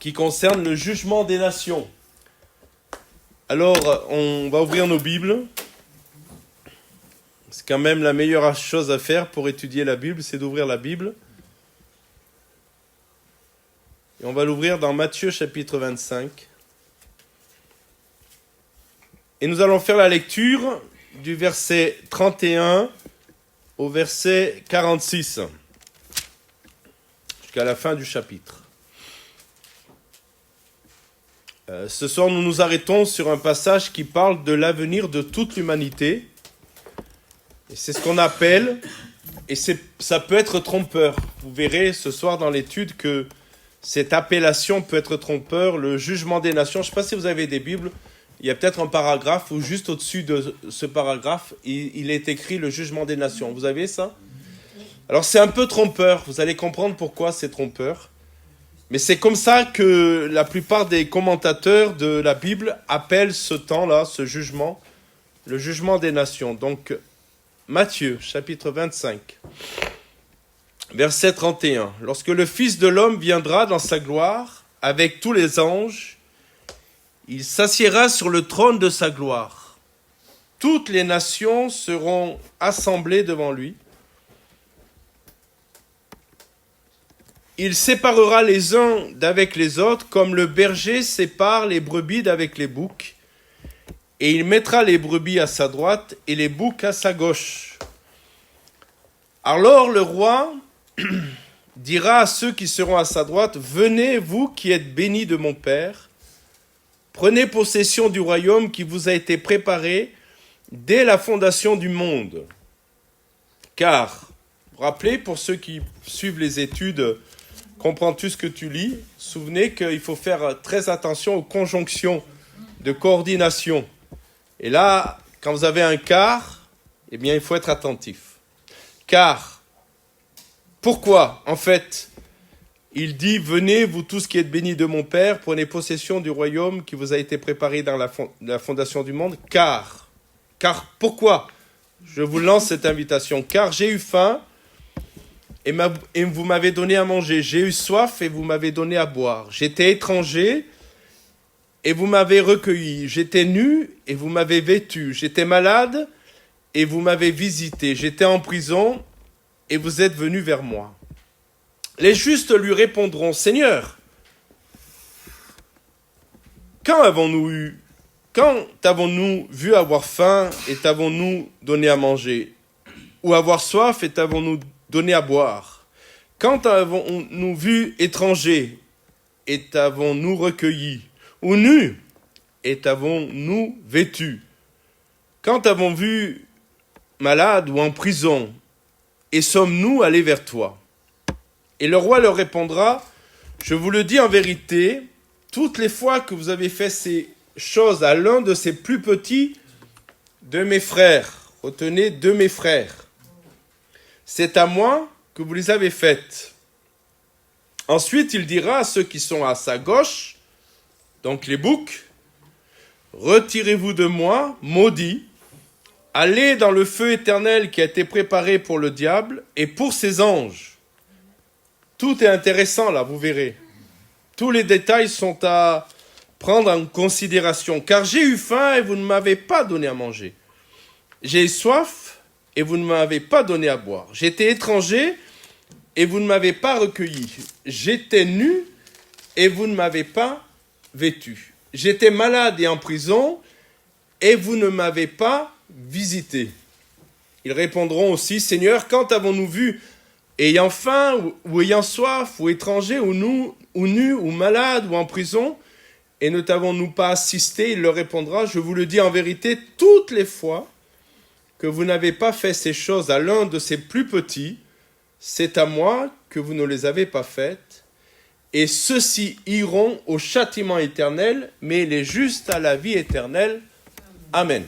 qui concerne le jugement des nations. Alors, on va ouvrir nos Bibles. C'est quand même la meilleure chose à faire pour étudier la Bible, c'est d'ouvrir la Bible. Et on va l'ouvrir dans Matthieu chapitre 25. Et nous allons faire la lecture du verset 31 au verset 46, jusqu'à la fin du chapitre. Ce soir, nous nous arrêtons sur un passage qui parle de l'avenir de toute l'humanité. Et c'est ce qu'on appelle, et ça peut être trompeur. Vous verrez ce soir dans l'étude que cette appellation peut être trompeur, le jugement des nations. Je ne sais pas si vous avez des Bibles, il y a peut-être un paragraphe où juste au-dessus de ce paragraphe, il est écrit le jugement des nations. Vous avez ça? Alors c'est un peu trompeur, vous allez comprendre pourquoi c'est trompeur. Mais c'est comme ça que la plupart des commentateurs de la Bible appellent ce temps-là, ce jugement, le jugement des nations. Donc, Matthieu, chapitre 25, verset 31. « Lorsque le Fils de l'homme viendra dans sa gloire, avec tous les anges, il s'assiera sur le trône de sa gloire. Toutes les nations seront assemblées devant lui. Il séparera les uns d'avec les autres, comme le berger sépare les brebis d'avec les boucs. Et il mettra les brebis à sa droite et les boucs à sa gauche. Alors le roi dira à ceux qui seront à sa droite, « Venez, vous qui êtes bénis de mon Père, prenez possession du royaume qui vous a été préparé dès la fondation du monde. » Car, vous vous rappelez, pour ceux qui suivent les études, comprends-tu ce que tu lis? Souvenez qu'il faut faire très attention aux conjonctions de coordination. Et là, quand vous avez un car, eh bien, il faut être attentif. Car, pourquoi? En fait, il dit, venez, vous tous qui êtes bénis de mon Père, prenez possession du royaume qui vous a été préparé dans la fondation du monde. Car pourquoi? Je vous lance cette invitation. Car j'ai eu faim, et vous m'avez donné à manger. J'ai eu soif, et vous m'avez donné à boire. J'étais étranger, et vous m'avez recueilli. J'étais nu, et vous m'avez vêtu. J'étais malade, et vous m'avez visité. J'étais en prison, et vous êtes venus vers moi. Les justes lui répondront, Seigneur, quand avons-nous vu avoir faim, et t'avons-nous donné à manger? Ou avoir soif, et t'avons-nous donné à boire? Quand avons-nous vu étranger, et t'avons-nous recueilli? Ou nu, et t'avons-nous vêtu? Quand avons vu malade ou en prison, et sommes-nous allés vers toi? Et le roi leur répondra, je vous le dis en vérité, toutes les fois que vous avez fait ces choses à l'un de ces plus petits de mes frères, retenez, de mes frères, c'est à moi que vous les avez faites. Ensuite, il dira à ceux qui sont à sa gauche, donc les boucs, retirez-vous de moi, maudits, allez dans le feu éternel qui a été préparé pour le diable et pour ses anges. Tout est intéressant là, vous verrez. Tous les détails sont à prendre en considération. Car j'ai eu faim et vous ne m'avez pas donné à manger. J'ai eu soif et vous ne m'avez pas donné à boire. J'étais étranger et vous ne m'avez pas recueilli. J'étais nu et vous ne m'avez pas vêtu. J'étais malade et en prison et vous ne m'avez pas visité. Ils répondront aussi, Seigneur, quand avons-nous vu ayant faim ou ayant soif ou étranger ou nu ou malade ou en prison et ne t'avons-nous pas assisté? Il leur répondra, je vous le dis en vérité, toutes les fois que vous n'avez pas fait ces choses à l'un de ces plus petits, c'est à moi que vous ne les avez pas faites. Et ceux-ci iront au châtiment éternel, mais les justes à la vie éternelle. Amen.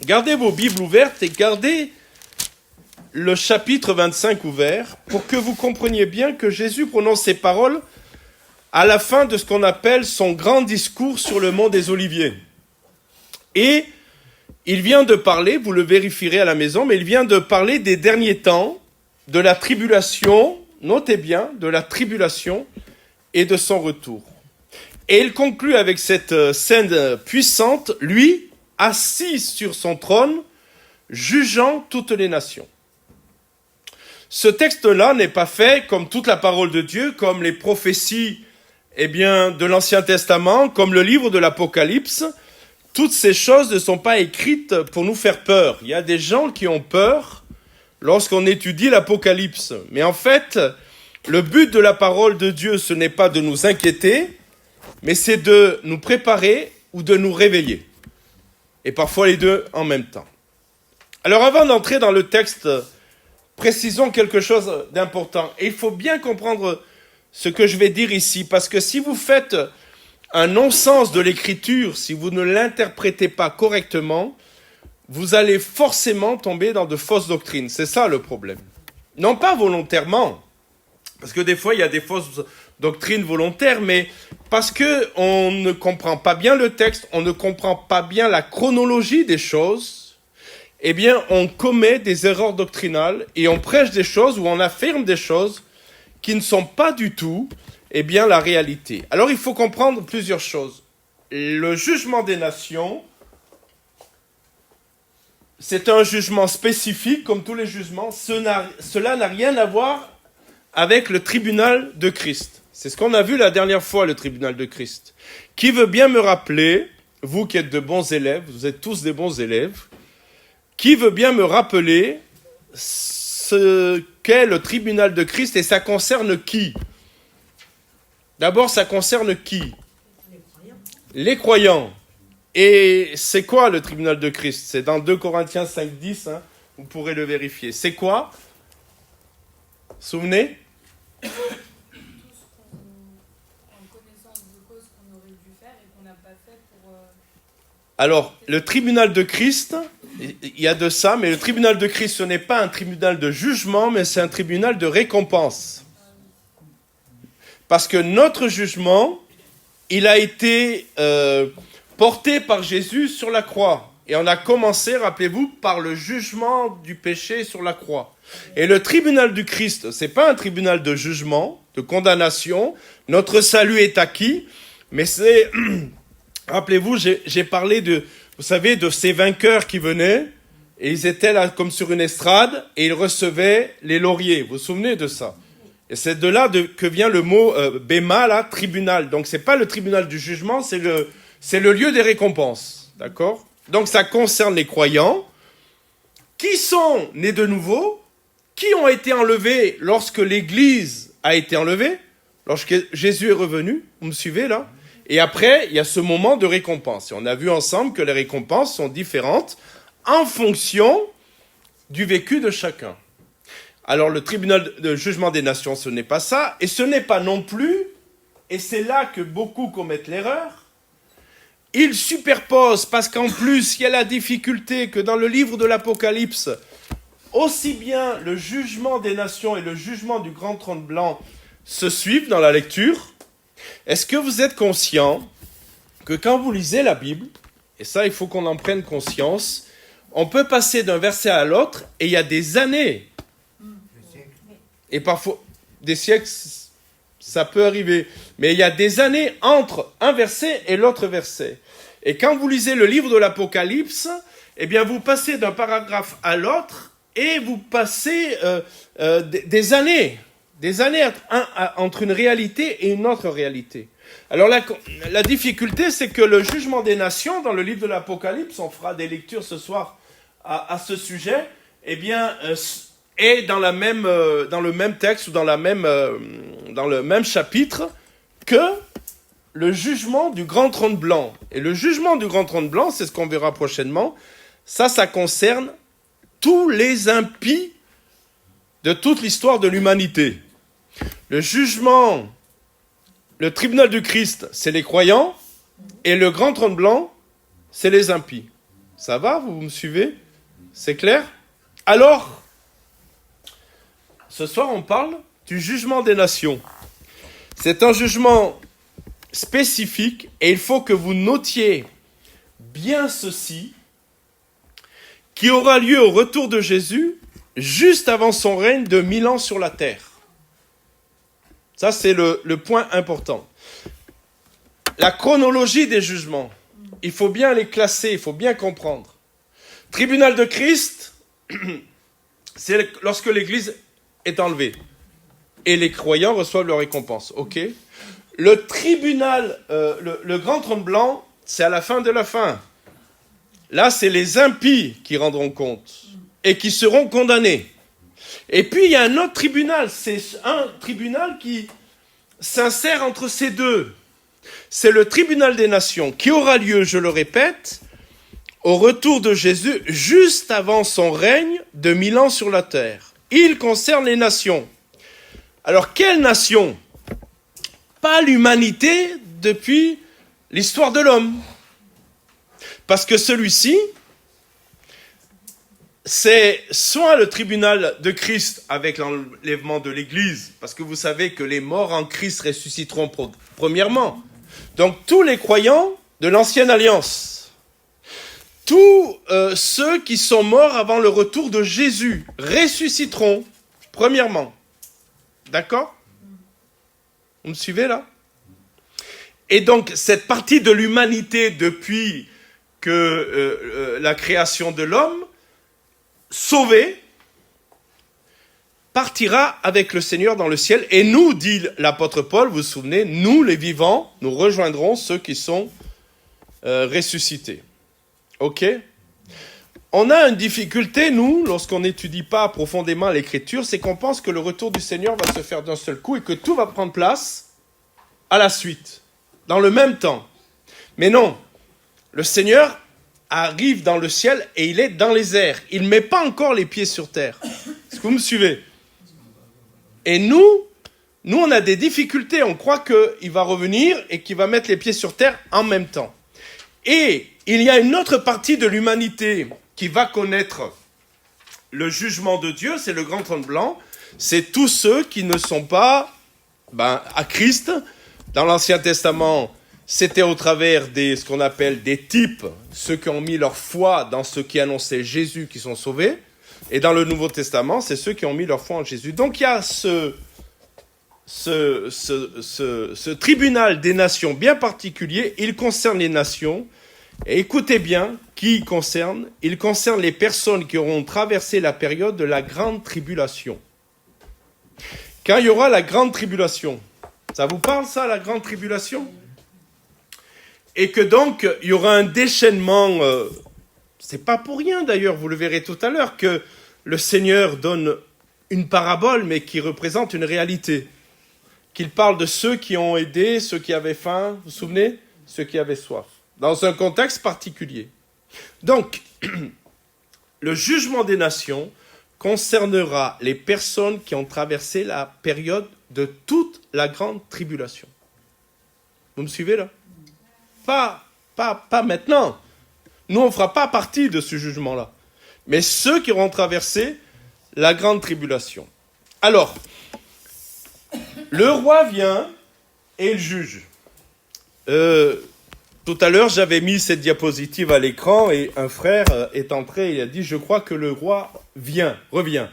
Gardez vos Bibles ouvertes et gardez le chapitre 25 ouvert pour que vous compreniez bien que Jésus prononce ces paroles à la fin de ce qu'on appelle son grand discours sur le mont des Oliviers. Et il vient de parler, vous le vérifierez à la maison, mais il vient de parler des derniers temps, de la tribulation, notez bien, de la tribulation et de son retour. Et il conclut avec cette scène puissante, lui, assis sur son trône, jugeant toutes les nations. Ce texte-là n'est pas fait comme toute la parole de Dieu, comme les prophéties de l'Ancien Testament, comme le livre de l'Apocalypse. Toutes ces choses ne sont pas écrites pour nous faire peur. Il y a des gens qui ont peur lorsqu'on étudie l'Apocalypse. Mais en fait, le but de la parole de Dieu, ce n'est pas de nous inquiéter, mais c'est de nous préparer ou de nous réveiller. Et parfois les deux en même temps. Alors avant d'entrer dans le texte, précisons quelque chose d'important. Et il faut bien comprendre ce que je vais dire ici, parce que si vous faites un non-sens de l'écriture, si vous ne l'interprétez pas correctement, vous allez forcément tomber dans de fausses doctrines. C'est ça le problème. Non pas volontairement, parce que des fois il y a des fausses doctrines volontaires, mais parce qu'on ne comprend pas bien le texte, on ne comprend pas bien la chronologie des choses, on commet des erreurs doctrinales et on prêche des choses ou on affirme des choses qui ne sont pas du tout la réalité. Alors il faut comprendre plusieurs choses. Le jugement des nations, c'est un jugement spécifique, comme tous les jugements. Cela n'a rien à voir avec le tribunal de Christ. C'est ce qu'on a vu la dernière fois, le tribunal de Christ. Qui veut bien me rappeler, vous qui êtes de bons élèves, vous êtes tous des bons élèves, qui veut bien me rappeler ce qu'est le tribunal de Christ et ça concerne qui ? D'abord, ça concerne qui ? Les croyants. Et c'est quoi le tribunal de Christ ? C'est dans 2 Corinthiens 5:10, vous pourrez le vérifier. C'est quoi ? Souvenez ? Tout ce qu'on, en connaissance de cause qu'on aurait dû faire et qu'on n'a pas fait pour... Alors, le tribunal de Christ, il y a de ça, mais le tribunal de Christ, ce n'est pas un tribunal de jugement, mais c'est un tribunal de récompense. Parce que notre jugement, il a été porté par Jésus sur la croix. Et on a commencé, rappelez-vous, par le jugement du péché sur la croix. Et le tribunal du Christ, c'est pas un tribunal de jugement, de condamnation. Notre salut est acquis, mais c'est... Rappelez-vous, j'ai parlé vous savez, de ces vainqueurs qui venaient, et ils étaient là comme sur une estrade, et ils recevaient les lauriers. Vous vous souvenez de ça ? Et c'est de là que vient le mot béma, là, tribunal. Donc c'est pas le tribunal du jugement, c'est le lieu des récompenses. D'accord ? Donc ça concerne les croyants qui sont nés de nouveau, qui ont été enlevés lorsque l'Église a été enlevée, lorsque Jésus est revenu. Vous me suivez là ? Et après, il y a ce moment de récompense. Et on a vu ensemble que les récompenses sont différentes en fonction du vécu de chacun. Alors le tribunal de jugement des nations, ce n'est pas ça. Et ce n'est pas non plus, et c'est là que beaucoup commettent l'erreur, ils superposent, parce qu'en plus, il y a la difficulté que dans le livre de l'Apocalypse, aussi bien le jugement des nations et le jugement du grand trône blanc se suivent dans la lecture. Est-ce que vous êtes conscient que quand vous lisez la Bible, et ça il faut qu'on en prenne conscience, on peut passer d'un verset à l'autre et il y a des années, et parfois des siècles, ça peut arriver, mais il y a des années entre un verset et l'autre verset. Et quand vous lisez le livre de l'Apocalypse, vous passez d'un paragraphe à l'autre et vous passez des années entre une réalité et une autre réalité. Alors la difficulté, c'est que le jugement des nations, dans le livre de l'Apocalypse, on fera des lectures ce soir à ce sujet, est dans le même texte ou dans le même chapitre que le jugement du grand trône blanc. Et le jugement du grand trône blanc, c'est ce qu'on verra prochainement, ça concerne tous les impies de toute l'histoire de l'humanité. Le jugement, le tribunal du Christ, c'est les croyants, et le grand trône blanc, c'est les impies. Ça va, vous me suivez ? C'est clair ? Alors, ce soir, on parle du jugement des nations. C'est un jugement spécifique, et il faut que vous notiez bien ceci, qui aura lieu au retour de Jésus, juste avant son règne de 1000 ans sur la terre. Ça, c'est le point important. La chronologie des jugements, il faut bien les classer, il faut bien comprendre. Tribunal de Christ, c'est lorsque l'Église est enlevée et les croyants reçoivent leur récompense. Ok. Le tribunal, le grand trône blanc, c'est à la fin de la fin. Là, c'est les impies qui rendront compte et qui seront condamnés. Et puis, il y a un autre tribunal. C'est un tribunal qui s'insère entre ces deux. C'est le tribunal des nations qui aura lieu, je le répète, au retour de Jésus, juste avant son règne de 1000 ans sur la terre. Il concerne les nations. Alors, quelles nations ? Pas l'humanité depuis l'histoire de l'homme. Parce que celui-ci, c'est soit le tribunal de Christ avec l'enlèvement de l'Église, parce que vous savez que les morts en Christ ressusciteront premièrement. Donc tous les croyants de l'Ancienne Alliance, tous ceux qui sont morts avant le retour de Jésus ressusciteront premièrement. D'accord ? Vous me suivez là ? Et donc cette partie de l'humanité depuis que la création de l'homme, sauvée, partira avec le Seigneur dans le ciel. Et nous, dit l'apôtre Paul, vous vous souvenez, nous les vivants, nous rejoindrons ceux qui sont ressuscités. Ok ? On a une difficulté, nous, lorsqu'on n'étudie pas profondément l'Écriture, c'est qu'on pense que le retour du Seigneur va se faire d'un seul coup et que tout va prendre place à la suite, dans le même temps. Mais non, le Seigneur arrive dans le ciel et il est dans les airs. Il ne met pas encore les pieds sur terre. Est-ce que vous me suivez ? Et nous, on a des difficultés. On croit qu'il va revenir et qu'il va mettre les pieds sur terre en même temps. Et il y a une autre partie de l'humanité qui va connaître le jugement de Dieu, c'est le grand trône blanc. C'est tous ceux qui ne sont pas à Christ. Dans l'Ancien Testament, c'était au travers ce qu'on appelle des types, ceux qui ont mis leur foi dans ce qui annonçait Jésus qui sont sauvés. Et dans le Nouveau Testament, c'est ceux qui ont mis leur foi en Jésus. Donc il y a ce tribunal des nations bien particulier. Il concerne les nations. Et écoutez bien qui il concerne. Il concerne les personnes qui auront traversé la période de la grande tribulation. Quand il y aura la grande tribulation, ça vous parle ça, la grande tribulation ? Et que donc, il y aura un déchaînement, c'est pas pour rien d'ailleurs, vous le verrez tout à l'heure, que le Seigneur donne une parabole, mais qui représente une réalité. Qu'il parle de ceux qui ont aidé, ceux qui avaient faim, vous vous souvenez ? Ceux qui avaient soif. Dans un contexte particulier. Donc, le jugement des nations concernera les personnes qui ont traversé la période de toute la grande tribulation. Vous me suivez là ? Pas maintenant. Nous, on ne fera pas partie de ce jugement-là. Mais ceux qui auront traversé la grande tribulation. Alors, le roi vient et il juge. Tout à l'heure, j'avais mis cette diapositive à l'écran et un frère est entré et il a dit « Je crois que le roi revient. »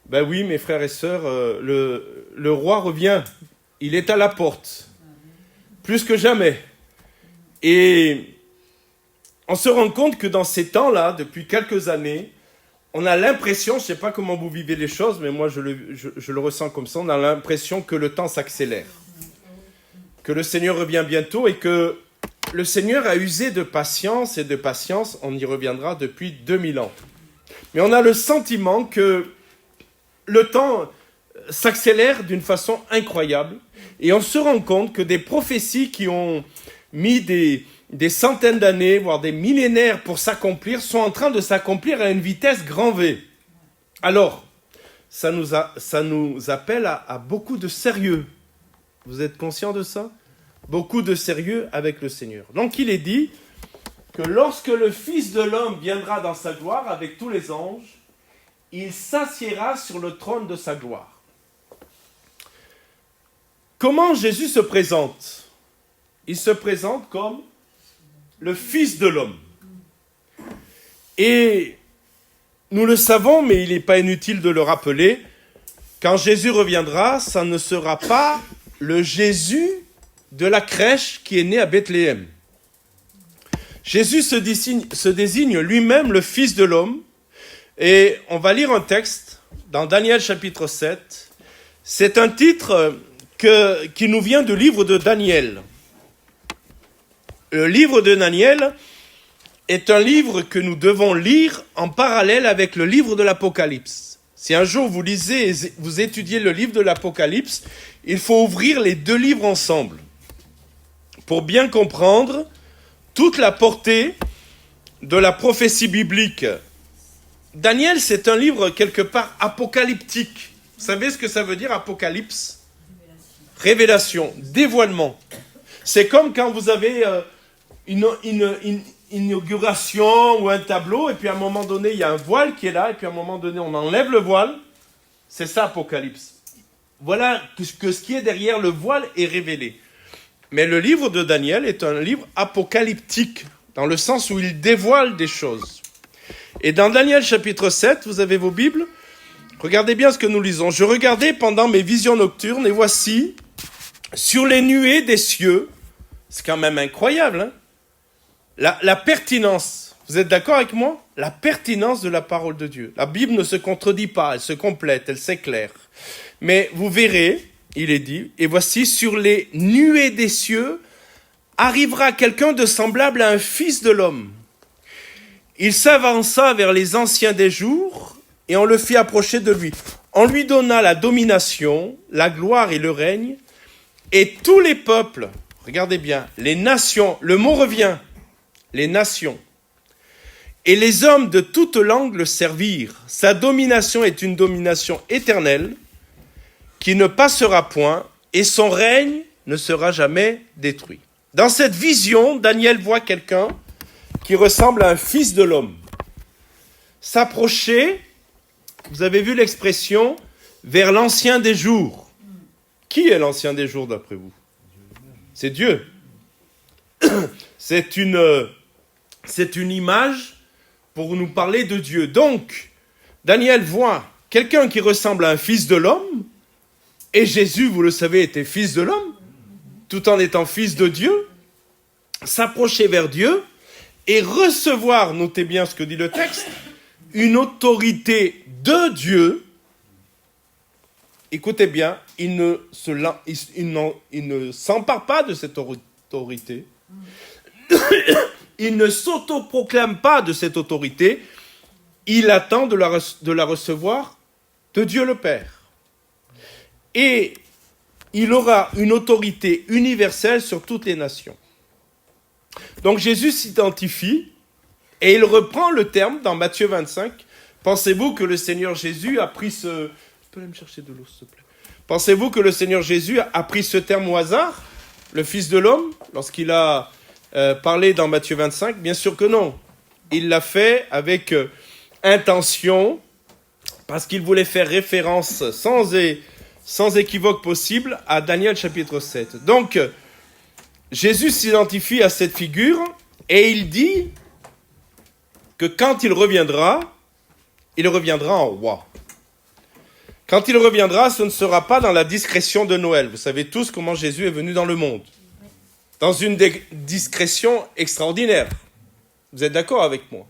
Ben oui, mes frères et sœurs, le roi revient. Il est à la porte. Plus que jamais. Et on se rend compte que dans ces temps-là, depuis quelques années, on a l'impression, je ne sais pas comment vous vivez les choses, mais moi je le ressens comme ça, on a l'impression que le temps s'accélère. Que le Seigneur revient bientôt et que le Seigneur a usé de patience, et de patience, on y reviendra depuis 2000 ans. Mais on a le sentiment que le temps s'accélère d'une façon incroyable et on se rend compte que des prophéties qui ont mis des centaines d'années, voire des millénaires pour s'accomplir, sont en train de s'accomplir à une vitesse grand V. Alors, ça nous appelle à beaucoup de sérieux. Vous êtes conscient de ça ? Beaucoup de sérieux avec le Seigneur. Donc il est dit que lorsque le Fils de l'homme viendra dans sa gloire avec tous les anges, il s'assiera sur le trône de sa gloire. Comment Jésus se présente ? Il se présente comme le Fils de l'homme. Et nous le savons, mais il n'est pas inutile de le rappeler, quand Jésus reviendra, ça ne sera pas le Jésus de la crèche qui est né à Bethléem. Jésus se désigne lui-même le Fils de l'homme. Et on va lire un texte dans Daniel chapitre 7. C'est un titre qui nous vient du livre de Daniel. Le livre de Daniel est un livre que nous devons lire en parallèle avec le livre de l'Apocalypse. Si un jour vous lisez, vous étudiez le livre de l'Apocalypse, il faut ouvrir les deux livres ensemble pour bien comprendre toute la portée de la prophétie biblique. Daniel, c'est un livre quelque part apocalyptique. Vous savez ce que ça veut dire, apocalypse? Révélation, dévoilement. C'est comme quand vous avez une inauguration ou un tableau, et puis à un moment donné, il y a un voile qui est là, et puis à un moment donné, on enlève le voile. C'est ça, apocalypse. Voilà que ce qui est derrière le voile est révélé. Mais le livre de Daniel est un livre apocalyptique, dans le sens où il dévoile des choses. Et dans Daniel chapitre 7, vous avez vos Bibles, regardez bien ce que nous lisons. « Je regardais pendant mes visions nocturnes, et voici, sur les nuées des cieux, c'est quand même incroyable, hein, la pertinence, vous êtes d'accord avec moi? La pertinence de la parole de Dieu. La Bible ne se contredit pas, elle se complète, elle s'éclaire. Mais vous verrez, il est dit, et voici, sur les nuées des cieux, arrivera quelqu'un de semblable à un fils de l'homme. Il s'avança vers les anciens des jours, et on le fit approcher de lui. On lui donna la domination, la gloire et le règne, et tous les peuples, regardez bien, les nations, le mot revient, les nations, et les hommes de toute langue le servirent. Sa domination est une domination éternelle, qui ne passera point, et son règne ne sera jamais détruit. Dans cette vision, Daniel voit quelqu'un qui ressemble à un fils de l'homme s'approcher, vous avez vu l'expression, vers l'ancien des jours. Qui est l'ancien des jours d'après vous? C'est Dieu. C'est une image pour nous parler de Dieu. Donc, Daniel voit quelqu'un qui ressemble à un fils de l'homme, et Jésus, vous le savez, était fils de l'homme, tout en étant fils de Dieu, s'approcher vers Dieu et recevoir, notez bien ce que dit le texte, une autorité de Dieu. Écoutez bien, il ne s'empare pas de cette autorité. Il ne s'autoproclame pas de cette autorité. Il attend de la recevoir de Dieu le Père. Et il aura une autorité universelle sur toutes les nations. Donc Jésus s'identifie et il reprend le terme dans Matthieu 25. Pensez-vous que le Seigneur Jésus a pris ce... Tu peux aller me chercher de l'eau, s'il te plaît. Pensez-vous que le Seigneur Jésus a pris ce terme au hasard, le Fils de l'homme, lorsqu'il a parlé dans Matthieu 25? Bien sûr que non. Il l'a fait avec intention, parce qu'il voulait faire référence sans équivoque possible à Daniel chapitre 7. Donc, Jésus s'identifie à cette figure et il dit que quand il reviendra en roi. Quand il reviendra, ce ne sera pas dans la discrétion de Noël. Vous savez tous comment Jésus est venu dans le monde. Dans une discrétion extraordinaire. Vous êtes d'accord avec moi?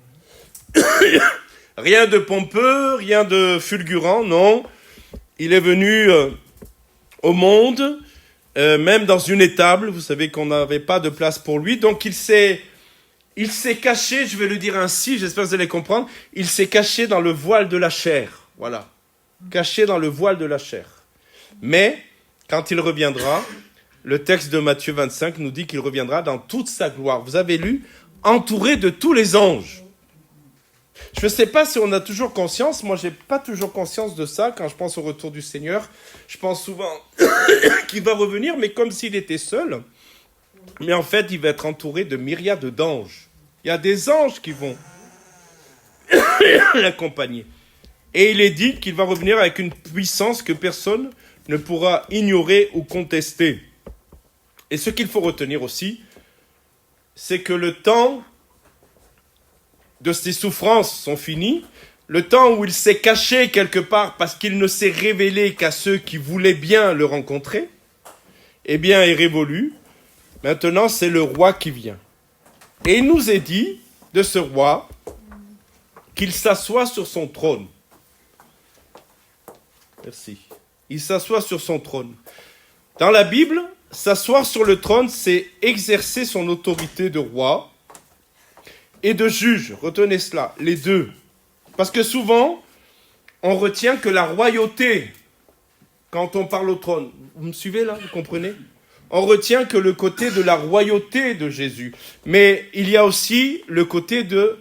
Rien de pompeux, rien de fulgurant, non. Il est venu au monde, même dans une étable. Vous savez qu'on n'avait pas de place pour lui. Donc il s'est caché, je vais le dire ainsi, j'espère que vous allez comprendre. Il s'est caché dans le voile de la chair. Voilà. Caché dans le voile de la chair. Mais, quand il reviendra, le texte de Matthieu 25 nous dit qu'il reviendra dans toute sa gloire. Vous avez lu, entouré de tous les anges. Je ne sais pas si on a toujours conscience, moi je n'ai pas toujours conscience de ça quand je pense au retour du Seigneur. Je pense souvent qu'il va revenir, mais comme s'il était seul. Mais en fait, il va être entouré de myriades d'anges. Il y a des anges qui vont l'accompagner. Et il est dit qu'il va revenir avec une puissance que personne ne pourra ignorer ou contester. Et ce qu'il faut retenir aussi, c'est que le temps de ses souffrances sont finis, le temps où il s'est caché quelque part parce qu'il ne s'est révélé qu'à ceux qui voulaient bien le rencontrer, est révolue. Maintenant, c'est le roi qui vient. Et il nous est dit de ce roi qu'il s'assoit sur son trône. Merci. Il s'assoit sur son trône. Dans la Bible, s'asseoir sur le trône, c'est exercer son autorité de roi et de juge. Retenez cela, les deux. Parce que souvent, on retient que la royauté, quand on parle au trône, vous me suivez là, vous comprenez ? On retient que le côté de la royauté de Jésus. Mais il y a aussi le côté de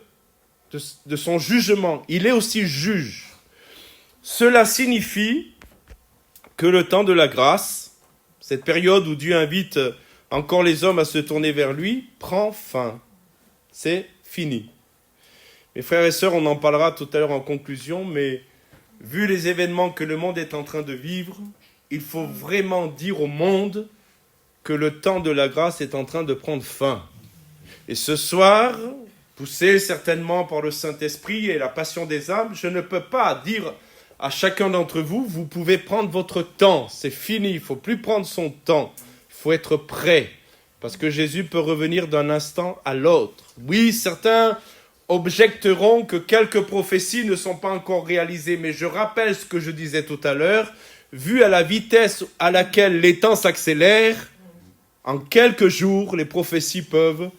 son jugement. Il est aussi juge. Cela signifie que le temps de la grâce, cette période où Dieu invite encore les hommes à se tourner vers lui, prend fin. C'est fini. Mes frères et sœurs, on en parlera tout à l'heure en conclusion, mais vu les événements que le monde est en train de vivre, il faut vraiment dire au monde que le temps de la grâce est en train de prendre fin. Et ce soir, poussé certainement par le Saint-Esprit et la passion des âmes, je ne peux pas dire à chacun d'entre vous, vous pouvez prendre votre temps, c'est fini, il ne faut plus prendre son temps, il faut être prêt, parce que Jésus peut revenir d'un instant à l'autre. Oui, certains objecteront que quelques prophéties ne sont pas encore réalisées, mais je rappelle ce que je disais tout à l'heure, vu à la vitesse à laquelle les temps s'accélèrent, en quelques jours, les prophéties peuvent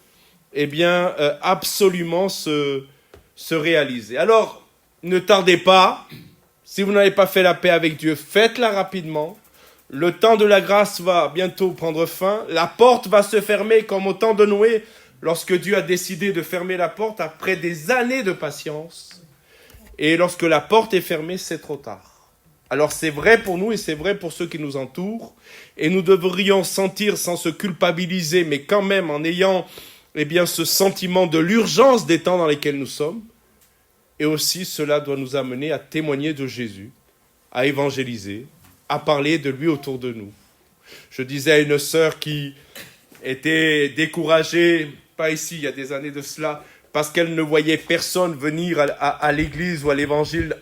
absolument se réaliser. Alors, ne tardez pas, si vous n'avez pas fait la paix avec Dieu, faites-la rapidement. Le temps de la grâce va bientôt prendre fin, la porte va se fermer comme au temps de Noé, lorsque Dieu a décidé de fermer la porte après des années de patience. Et lorsque la porte est fermée, c'est trop tard. Alors c'est vrai pour nous et c'est vrai pour ceux qui nous entourent. Et nous devrions sentir sans se culpabiliser, mais quand même en ayant ce sentiment de l'urgence des temps dans lesquels nous sommes. Et aussi cela doit nous amener à témoigner de Jésus, à évangéliser, à parler de lui autour de nous. Je disais à une sœur qui était découragée, pas ici, il y a des années de cela, parce qu'elle ne voyait personne venir à l'église ou à l'évangile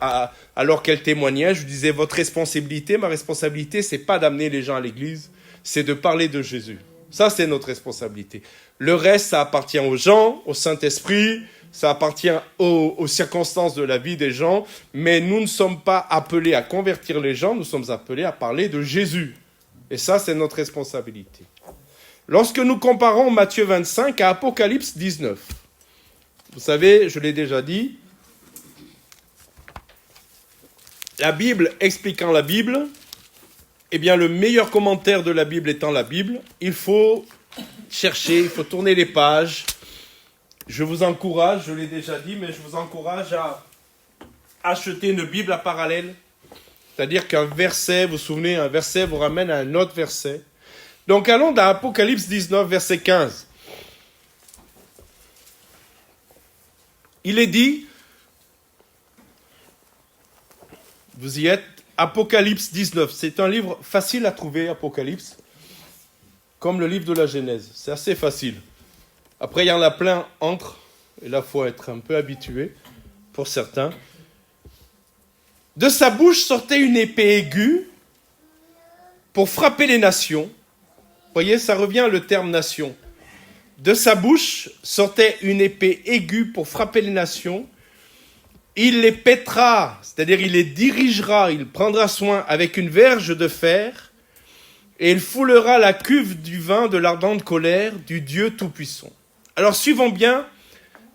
alors qu'elle témoignait. Je lui disais, votre responsabilité, ma responsabilité, c'est pas d'amener les gens à l'église, c'est de parler de Jésus. Ça, c'est notre responsabilité. Le reste, ça appartient aux gens, au Saint-Esprit, ça appartient aux circonstances de la vie des gens, mais nous ne sommes pas appelés à convertir les gens, nous sommes appelés à parler de Jésus. Et ça, c'est notre responsabilité. Lorsque nous comparons Matthieu 25 à Apocalypse 19, vous savez, je l'ai déjà dit, la Bible expliquant la Bible, le meilleur commentaire de la Bible étant la Bible, il faut chercher, il faut tourner les pages. Je vous encourage, je l'ai déjà dit, mais je vous encourage à acheter une Bible à parallèle. C'est-à-dire qu'un verset, vous vous souvenez, un verset vous ramène à un autre verset. Donc allons dans Apocalypse 19, verset 15. Il est dit, vous y êtes, Apocalypse 19. C'est un livre facile à trouver, Apocalypse, comme le livre de la Genèse. C'est assez facile. Après, il y en a plein entre, et là, il faut être un peu habitué, pour certains. De sa bouche sortait une épée aiguë pour frapper les nations. Vous voyez, ça revient le terme nation. De sa bouche sortait une épée aiguë pour frapper les nations. Il les pètera, c'est-à-dire il les dirigera, il prendra soin avec une verge de fer, et il foulera la cuve du vin de l'ardente colère du Dieu Tout-Puissant. Alors suivons bien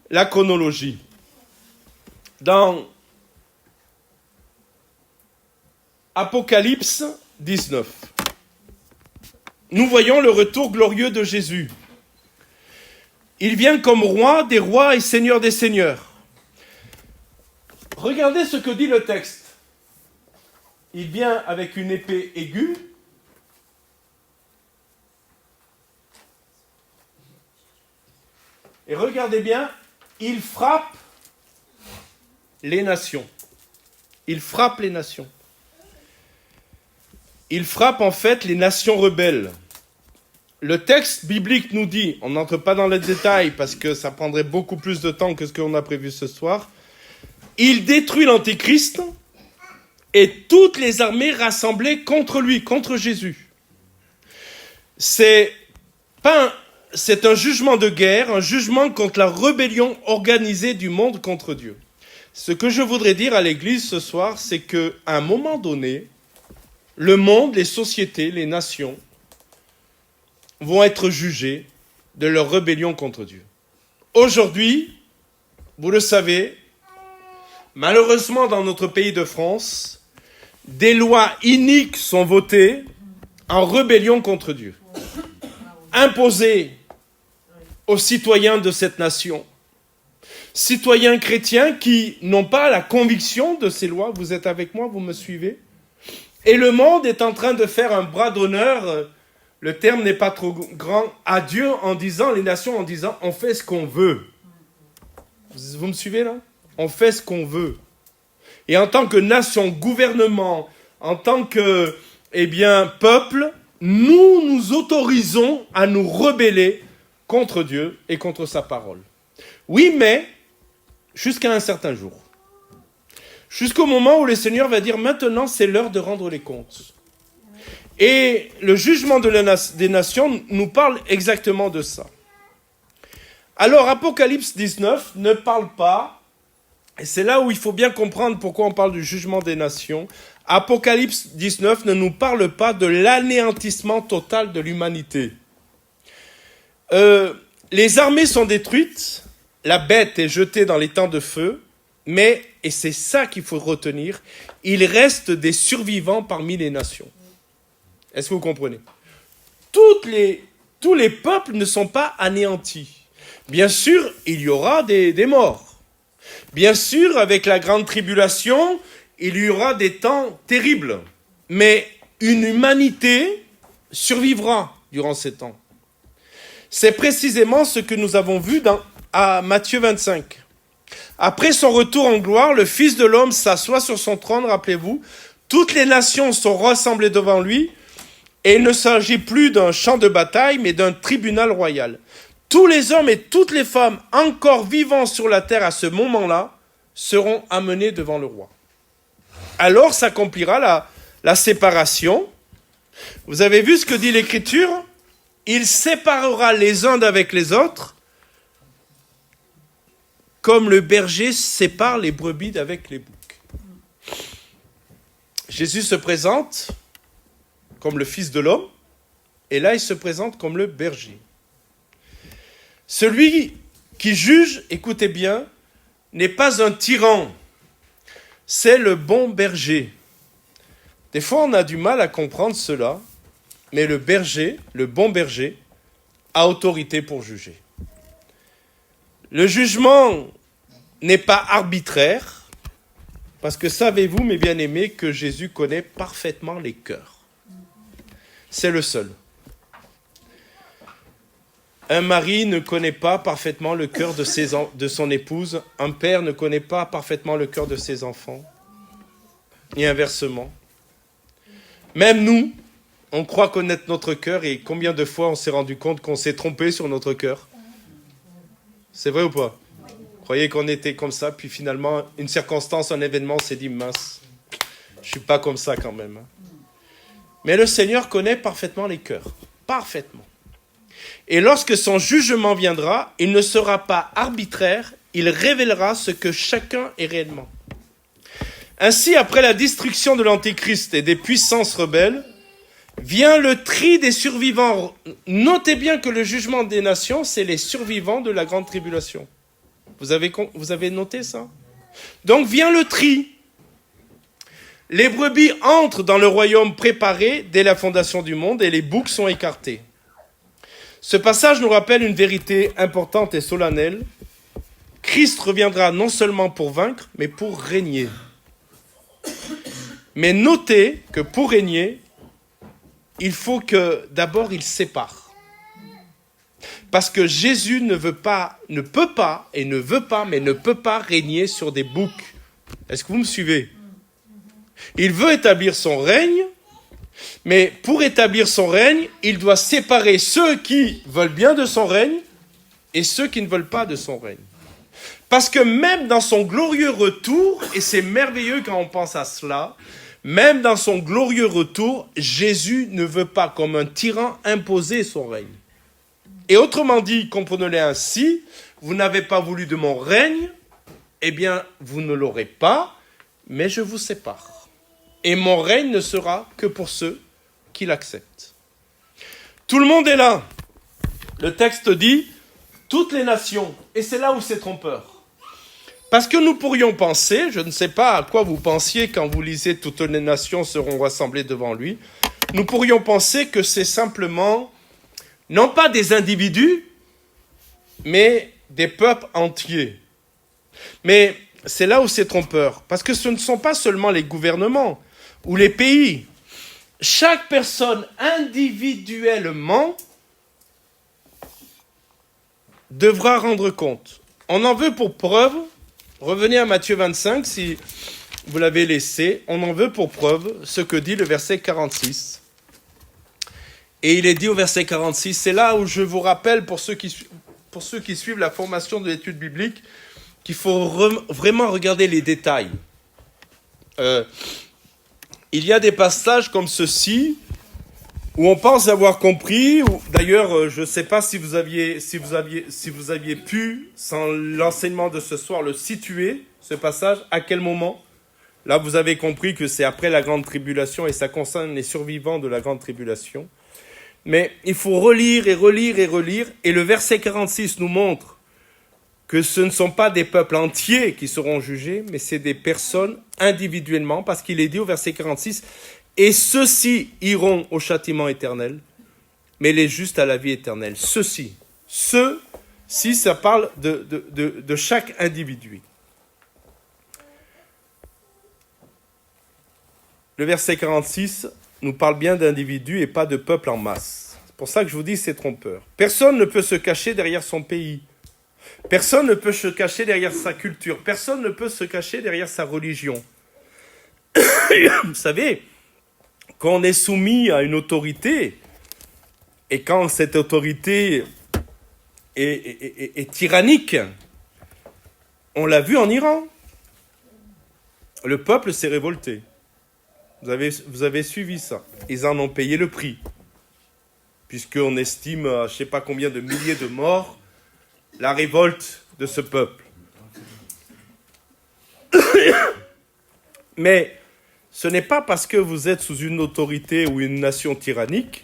la chronologie. Dans Apocalypse 19, nous voyons le retour glorieux de Jésus. Il vient comme roi des rois et seigneur des seigneurs. Regardez ce que dit le texte. Il vient avec une épée aiguë. Et regardez bien, il frappe les nations. Il frappe les nations. Il frappe en fait les nations rebelles. Le texte biblique nous dit, on n'entre pas dans les détails parce que ça prendrait beaucoup plus de temps que ce qu'on a prévu ce soir, il détruit l'Antéchrist et toutes les armées rassemblées contre lui, contre Jésus. c'est un jugement de guerre, un jugement contre la rébellion organisée du monde contre Dieu. Ce que je voudrais dire à l'Église ce soir, c'est qu'à un moment donné, le monde, les sociétés, les nations vont être jugés de leur rébellion contre Dieu. Aujourd'hui, vous le savez, malheureusement dans notre pays de France, des lois iniques sont votées en rébellion contre Dieu, imposées aux citoyens de cette nation. Citoyens chrétiens qui n'ont pas la conviction de ces lois. Vous êtes avec moi, vous me suivez? Et le monde est en train de faire un bras d'honneur, le terme n'est pas trop grand, à Dieu en disant, les nations en disant, on fait ce qu'on veut. Vous me suivez là? On fait ce qu'on veut. Et en tant que nation, gouvernement, en tant que, peuple, nous nous autorisons à nous rebeller contre Dieu et contre sa parole. Oui, mais jusqu'à un certain jour. Jusqu'au moment où le Seigneur va dire, maintenant c'est l'heure de rendre les comptes. Et le jugement des nations nous parle exactement de ça. Alors, Apocalypse 19 ne parle pas, et c'est là où il faut bien comprendre pourquoi on parle du jugement des nations. Apocalypse 19 ne nous parle pas de l'anéantissement total de l'humanité. Les armées sont détruites, la bête est jetée dans les temps de feu, mais, et c'est ça qu'il faut retenir, il reste des survivants parmi les nations. Est-ce que vous comprenez? Tous les peuples ne sont pas anéantis. Bien sûr, il y aura des morts. Bien sûr, avec la grande tribulation, il y aura des temps terribles. Mais une humanité survivra durant ces temps. C'est précisément ce que nous avons vu à Matthieu 25. Après son retour en gloire, le Fils de l'homme s'assoit sur son trône, rappelez-vous. Toutes les nations sont rassemblées devant lui. Et il ne s'agit plus d'un champ de bataille, mais d'un tribunal royal. Tous les hommes et toutes les femmes encore vivants sur la terre à ce moment-là seront amenés devant le roi. Alors s'accomplira la séparation. Vous avez vu ce que dit l'Écriture? Il séparera les uns d'avec les autres, comme le berger sépare les brebis d'avec les boucs. Jésus se présente comme le Fils de l'homme, et là il se présente comme le berger. Celui qui juge, écoutez bien, n'est pas un tyran, c'est le bon berger. Des fois on a du mal à comprendre cela, mais le berger, le bon berger, a autorité pour juger. Le jugement n'est pas arbitraire, parce que savez-vous, mes bien-aimés, que Jésus connaît parfaitement les cœurs. C'est le seul. Un mari ne connaît pas parfaitement le cœur de son épouse. Un père ne connaît pas parfaitement le cœur de ses enfants. Et inversement. Même nous, on croit connaître notre cœur et combien de fois on s'est rendu compte qu'on s'est trompé sur notre cœur? C'est vrai ou pas? Vous croyez qu'on était comme ça, puis finalement, une circonstance, un événement, on s'est dit, mince, je ne suis pas comme ça quand même. Mais le Seigneur connaît parfaitement les cœurs. Parfaitement. Et lorsque son jugement viendra, il ne sera pas arbitraire, il révélera ce que chacun est réellement. Ainsi, après la destruction de l'Antéchrist et des puissances rebelles, vient le tri des survivants. Notez bien que le jugement des nations, c'est les survivants de la grande tribulation. Vous avez noté ça? Donc vient le tri. Les brebis entrent dans le royaume préparé dès la fondation du monde et les boucs sont écartés. Ce passage nous rappelle une vérité importante et solennelle. Christ reviendra non seulement pour vaincre, mais pour régner. Mais notez que pour régner, il faut que d'abord il sépare. Parce que Jésus ne peut pas régner sur des boucs. Est-ce que vous me suivez? Il veut établir son règne, mais pour établir son règne, il doit séparer ceux qui veulent bien de son règne et ceux qui ne veulent pas de son règne. Parce que même dans son glorieux retour, et c'est merveilleux quand on pense à cela, Même dans son glorieux retour, Jésus ne veut pas, comme un tyran, imposer son règne. Et autrement dit, comprenez-le ainsi, vous n'avez pas voulu de mon règne, eh bien, vous ne l'aurez pas, mais je vous sépare. Et mon règne ne sera que pour ceux qui l'acceptent. Tout le monde est là. Le texte dit, toutes les nations, et c'est là où c'est trompeur. Parce que nous pourrions penser, je ne sais pas à quoi vous pensiez quand vous lisez « Toutes les nations seront rassemblées devant lui », nous pourrions penser que c'est simplement, non pas des individus, mais des peuples entiers. Mais c'est là où c'est trompeur, parce que ce ne sont pas seulement les gouvernements ou les pays. Chaque personne individuellement devra rendre compte. On en veut pour preuve, revenez à Matthieu 25 si vous l'avez laissé, on en veut pour preuve ce que dit le verset 46. Et il est dit au verset 46, c'est là où je vous rappelle pour ceux qui suivent la formation de l'étude biblique, qu'il faut vraiment regarder les détails. Il y a des passages comme ceci, où on pense avoir compris, d'ailleurs, je ne sais pas si vous aviez pu, sans l'enseignement de ce soir, le situer, ce passage, à quel moment. Là, vous avez compris que c'est après la grande tribulation et ça concerne les survivants de la grande tribulation. Mais il faut relire et relire et relire, et le verset 46 nous montre que ce ne sont pas des peuples entiers qui seront jugés, mais c'est des personnes individuellement, parce qu'il est dit au verset 46, « Et ceux-ci iront au châtiment éternel, mais les justes à la vie éternelle. » Ceux-ci, ça parle de chaque individu. Le verset 46 nous parle bien d'individus et pas de peuple en masse. C'est pour ça que je vous dis c'est trompeur. Personne ne peut se cacher derrière son pays. Personne ne peut se cacher derrière sa culture. Personne ne peut se cacher derrière sa religion. Vous savez, quand on est soumis à une autorité, et quand cette autorité est tyrannique, on l'a vu en Iran. Le peuple s'est révolté. Vous avez suivi ça. Ils en ont payé le prix. Puisqu'on estime à je ne sais pas combien de milliers de morts la révolte de ce peuple. Mais ce n'est pas parce que vous êtes sous une autorité ou une nation tyrannique,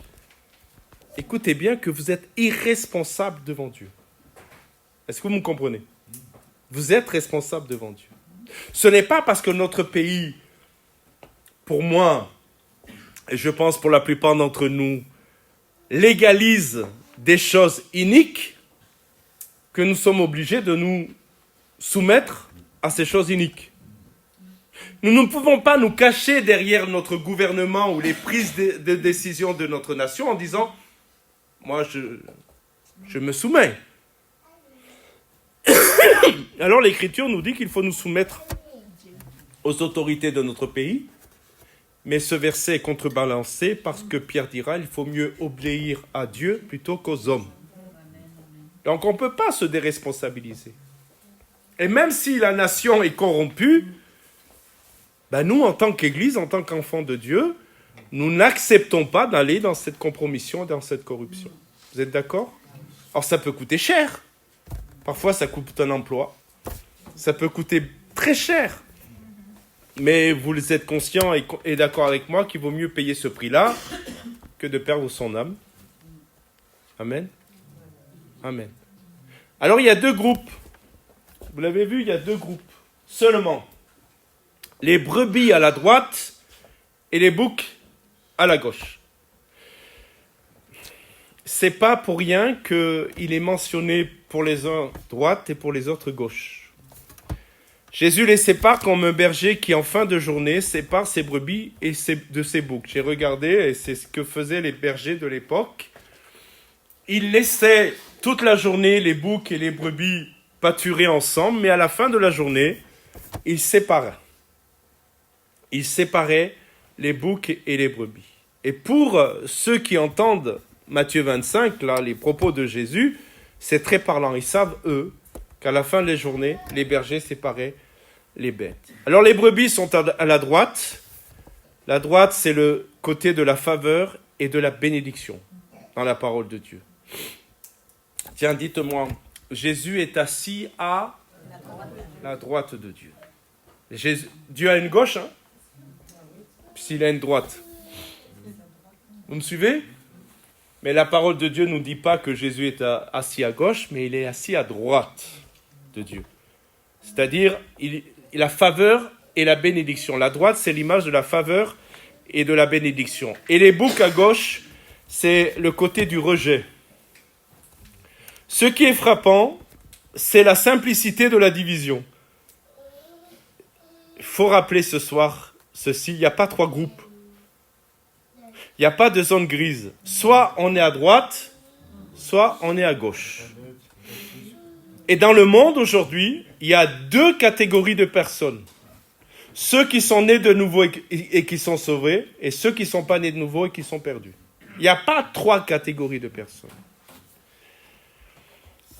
écoutez bien, que vous êtes irresponsable devant Dieu. Est-ce que vous me comprenez? Vous êtes responsable devant Dieu. Ce n'est pas parce que notre pays, pour moi, et je pense pour la plupart d'entre nous, légalise des choses iniques, que nous sommes obligés de nous soumettre à ces choses iniques. Nous ne pouvons pas nous cacher derrière notre gouvernement ou les prises de décision de notre nation en disant « moi, je me soumets ». Alors l'Écriture nous dit qu'il faut nous soumettre aux autorités de notre pays, mais ce verset est contrebalancé parce que Pierre dira « il faut mieux obéir à Dieu plutôt qu'aux hommes ». Donc on ne peut pas se déresponsabiliser. Et même si la nation est corrompue, nous, en tant qu'Église, en tant qu'enfants de Dieu, nous n'acceptons pas d'aller dans cette compromission, dans cette corruption. Vous êtes d'accord? Alors ça peut coûter cher. Parfois ça coûte un emploi. Ça peut coûter très cher. Mais vous êtes conscients et d'accord avec moi qu'il vaut mieux payer ce prix-là que de perdre son âme. Amen. Amen. Alors il y a deux groupes. Vous l'avez vu, il y a deux groupes. Seulement. Les brebis à la droite et les boucs à la gauche. C'est pas pour rien qu'il est mentionné pour les uns droite et pour les autres gauche. Jésus les sépare comme un berger qui, en fin de journée, sépare ses brebis et de ses boucs. J'ai regardé et c'est ce que faisaient les bergers de l'époque. Ils laissaient toute la journée les boucs et les brebis pâturer ensemble, mais à la fin de la journée, ils séparaient. Ils séparaient les boucs et les brebis. Et pour ceux qui entendent Matthieu 25, là, les propos de Jésus, c'est très parlant. Ils savent, eux, qu'à la fin de la journée, les bergers séparaient les bêtes. Alors les brebis sont à la droite, La droite, c'est le côté de la faveur et de la bénédiction dans la parole de Dieu. Tiens, dites-moi, Jésus est assis à la droite de Dieu. Dieu a une gauche, hein? S'il a une droite. Vous me suivez? Mais la parole de Dieu ne nous dit pas que Jésus est assis à gauche, mais il est assis à droite de Dieu. C'est-à-dire, la faveur et la bénédiction. La droite, c'est l'image de la faveur et de la bénédiction. Et les boucs à gauche, c'est le côté du rejet. Ce qui est frappant, c'est la simplicité de la division. Il faut rappeler ce soir ceci, il n'y a pas 3 groupes. Il n'y a pas de zone grise. Soit on est à droite, soit on est à gauche. Et dans le monde aujourd'hui, il y a 2 catégories de personnes. Ceux qui sont nés de nouveau et qui sont sauvés, et ceux qui ne sont pas nés de nouveau et qui sont perdus. Il n'y a pas 3 catégories de personnes.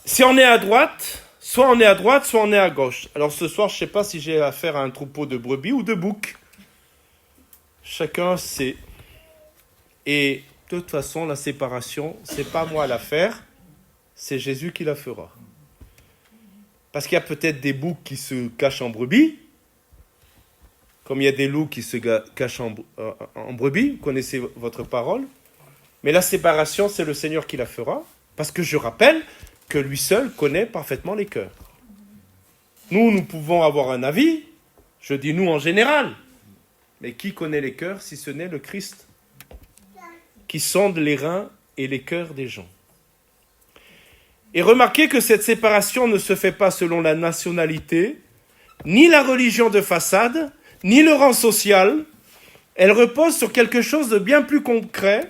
Si on est à droite, soit on est à droite, soit on est à gauche. Alors ce soir, je ne sais pas si j'ai affaire à un troupeau de brebis ou de boucs. Chacun sait. Et de toute façon, la séparation, ce n'est pas moi à la faire, c'est Jésus qui la fera. Parce qu'il y a peut-être des boucs qui se cachent en brebis, comme il y a des loups qui se cachent en brebis, vous connaissez votre parole. Mais la séparation, c'est le Seigneur qui la fera, parce que je rappelle que lui seul connaît parfaitement les cœurs. Nous pouvons avoir un avis, je dis nous en général, mais qui connaît les cœurs si ce n'est le Christ, qui sonde les reins et les cœurs des gens. Et remarquez que cette séparation ne se fait pas selon la nationalité, ni la religion de façade, ni le rang social. Elle repose sur quelque chose de bien plus concret.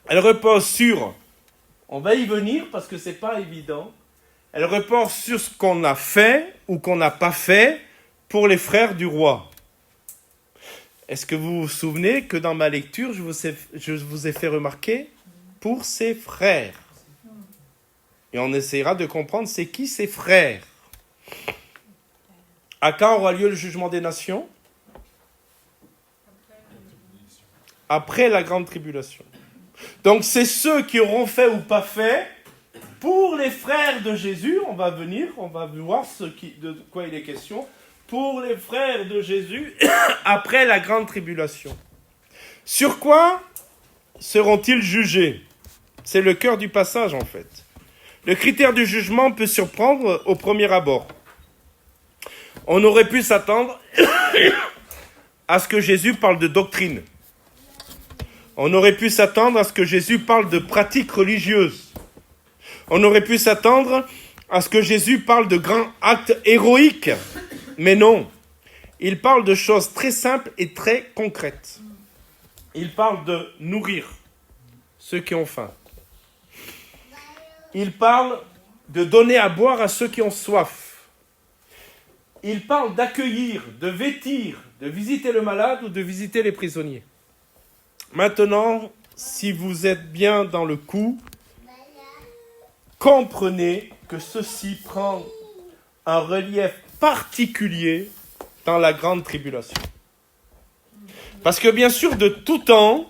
Elle repose sur, on va y venir parce que ce n'est pas évident, elle repose sur ce qu'on a fait ou qu'on n'a pas fait pour les frères du roi. Est-ce que vous vous souvenez que dans ma lecture, je vous ai fait remarquer pour ses frères? Et on essaiera de comprendre c'est qui ses frères. À quand aura lieu le jugement des nations? Après la grande tribulation. Donc c'est ceux qui auront fait ou pas fait. Pour les frères de Jésus, on va voir de quoi il est question. Pour les frères de Jésus, après la grande tribulation. Sur quoi seront-ils jugés? C'est le cœur du passage en fait. Le critère du jugement peut surprendre au premier abord. On aurait pu s'attendre à ce que Jésus parle de doctrine. On aurait pu s'attendre à ce que Jésus parle de pratiques religieuses. On aurait pu s'attendre à ce que Jésus parle de grands actes héroïques. Mais non, il parle de choses très simples et très concrètes. Il parle de nourrir ceux qui ont faim. Il parle de donner à boire à ceux qui ont soif. Il parle d'accueillir, de vêtir, de visiter le malade ou de visiter les prisonniers. Maintenant, si vous êtes bien dans le coup, comprenez que ceci prend un relief particulier dans la grande tribulation. Parce que bien sûr, de tout temps,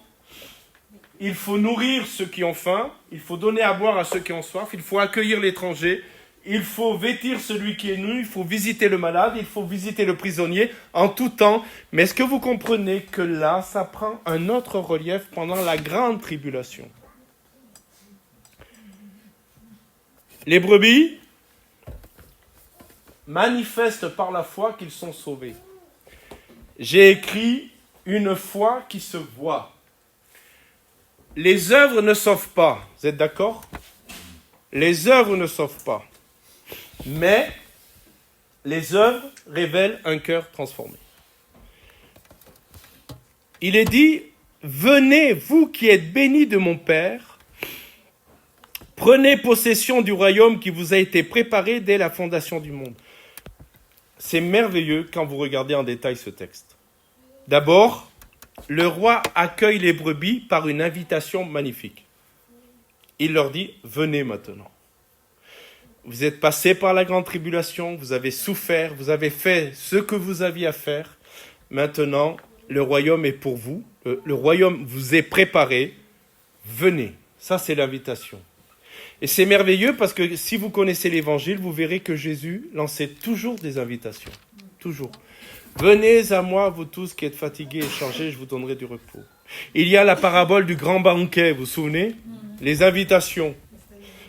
il faut nourrir ceux qui ont faim, il faut donner à boire à ceux qui ont soif, il faut accueillir l'étranger, il faut vêtir celui qui est nu, il faut visiter le malade, il faut visiter le prisonnier en tout temps. Mais est-ce que vous comprenez que là, ça prend un autre relief pendant la grande tribulation? Les brebis manifestent par la foi qu'ils sont sauvés. J'ai écrit une foi qui se voit. Les œuvres ne sauvent pas, vous êtes d'accord? Les œuvres ne sauvent pas. Mais les œuvres révèlent un cœur transformé. Il est dit, venez, vous qui êtes bénis de mon Père, prenez possession du royaume qui vous a été préparé dès la fondation du monde. C'est merveilleux quand vous regardez en détail ce texte. D'abord, le roi accueille les brebis par une invitation magnifique. Il leur dit, venez maintenant. Vous êtes passés par la grande tribulation, vous avez souffert, vous avez fait ce que vous aviez à faire. Maintenant, le royaume est pour vous, le royaume vous est préparé, venez. Ça, c'est l'invitation. Et c'est merveilleux parce que si vous connaissez l'évangile, vous verrez que Jésus lançait toujours des invitations. Toujours. Venez à moi, vous tous qui êtes fatigués et chargés, je vous donnerai du repos. Il y a la parabole du grand banquet, vous vous souvenez? Les invitations.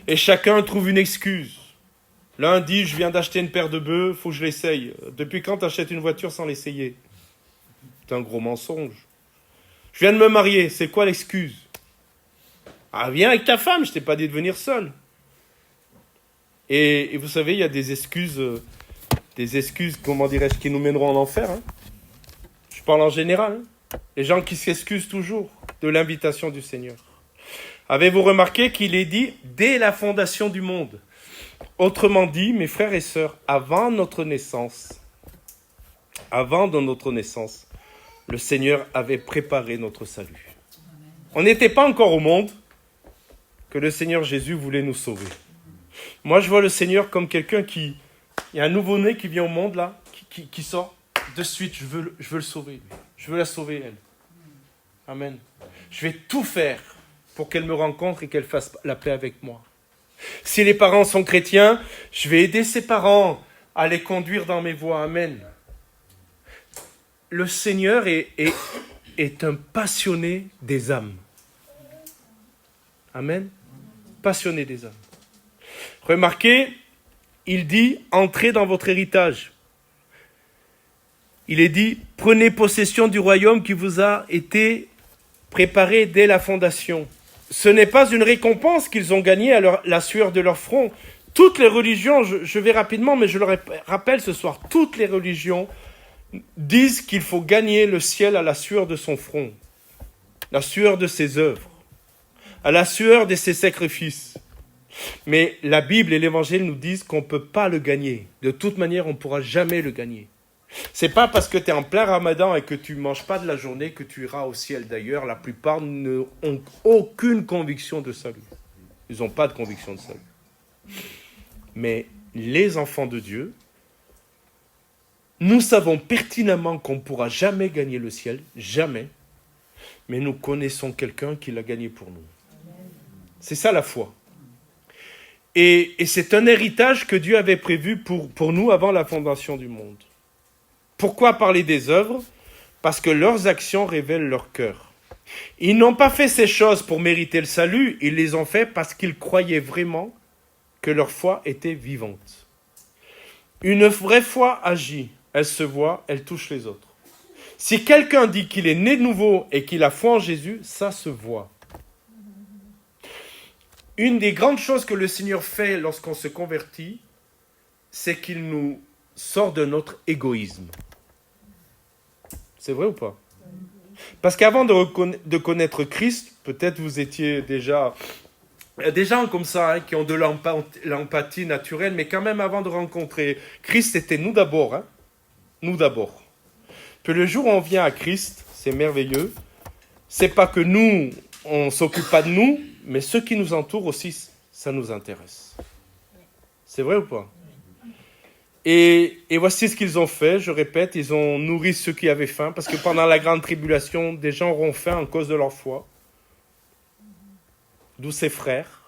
Et chacun trouve une excuse. L'un dit, je viens d'acheter une paire de bœufs, il faut que je l'essaye. Depuis quand tu achètes une voiture sans l'essayer? C'est un gros mensonge. Je viens de me marier, c'est quoi l'excuse? Ah, viens avec ta femme, je t'ai pas dit de venir seul. Et vous savez, il y a des excuses, comment dirais-je, qui nous mèneront en enfer. Hein. Je parle en général. Hein. Les gens qui s'excusent toujours de l'invitation du Seigneur. Avez-vous remarqué qu'il est dit dès la fondation du monde? Autrement dit, mes frères et sœurs, avant de notre naissance, le Seigneur avait préparé notre salut. On n'était pas encore au monde que le Seigneur Jésus voulait nous sauver. Moi, je vois le Seigneur comme quelqu'un qui... Il y a un nouveau-né qui vient au monde, là, qui sort. De suite, je veux le sauver. Je veux la sauver, elle. Amen. Je vais tout faire pour qu'elle me rencontre et qu'elle fasse la paix avec moi. Si les parents sont chrétiens, je vais aider ses parents à les conduire dans mes voies. Amen. Le Seigneur est un passionné des âmes. Amen. Passionné des âmes. Remarquez, il dit, entrez dans votre héritage. Il est dit, prenez possession du royaume qui vous a été préparé dès la fondation. Ce n'est pas une récompense qu'ils ont gagnée à la sueur de leur front. Toutes les religions, je vais rapidement, mais je le rappelle ce soir, toutes les religions disent qu'il faut gagner le ciel à la sueur de son front, la sueur de ses œuvres, à la sueur de ses sacrifices. Mais la Bible et l'Évangile nous disent qu'on ne peut pas le gagner. De toute manière, on ne pourra jamais le gagner. C'est pas parce que tu es en plein ramadan et que tu ne manges pas de la journée que tu iras au ciel. D'ailleurs, la plupart n'ont aucune conviction de salut. Ils n'ont pas de conviction de salut. Mais les enfants de Dieu, nous savons pertinemment qu'on ne pourra jamais gagner le ciel, jamais. Mais nous connaissons quelqu'un qui l'a gagné pour nous. C'est ça la foi. Et c'est un héritage que Dieu avait prévu pour nous avant la fondation du monde. Pourquoi parler des œuvres? Parce que leurs actions révèlent leur cœur. Ils n'ont pas fait ces choses pour mériter le salut, ils les ont fait parce qu'ils croyaient vraiment que leur foi était vivante. Une vraie foi agit, elle se voit, elle touche les autres. Si quelqu'un dit qu'il est né de nouveau et qu'il a foi en Jésus, ça se voit. Une des grandes choses que le Seigneur fait lorsqu'on se convertit, c'est qu'il nous sort de notre égoïsme. C'est vrai ou pas? Parce qu'avant de connaître Christ, peut-être vous étiez déjà... Il y a des gens comme ça qui ont de l'empathie naturelle, mais quand même avant de rencontrer Christ, c'était nous d'abord. Hein? Nous d'abord. Puis le jour où on vient à Christ, c'est merveilleux. C'est pas que nous, on ne s'occupe pas de nous, mais ceux qui nous entourent aussi, ça nous intéresse. C'est vrai ou pas? Et voici ce qu'ils ont fait, je répète, ils ont nourri ceux qui avaient faim, parce que pendant la grande tribulation, des gens auront faim en cause de leur foi. D'où ces frères.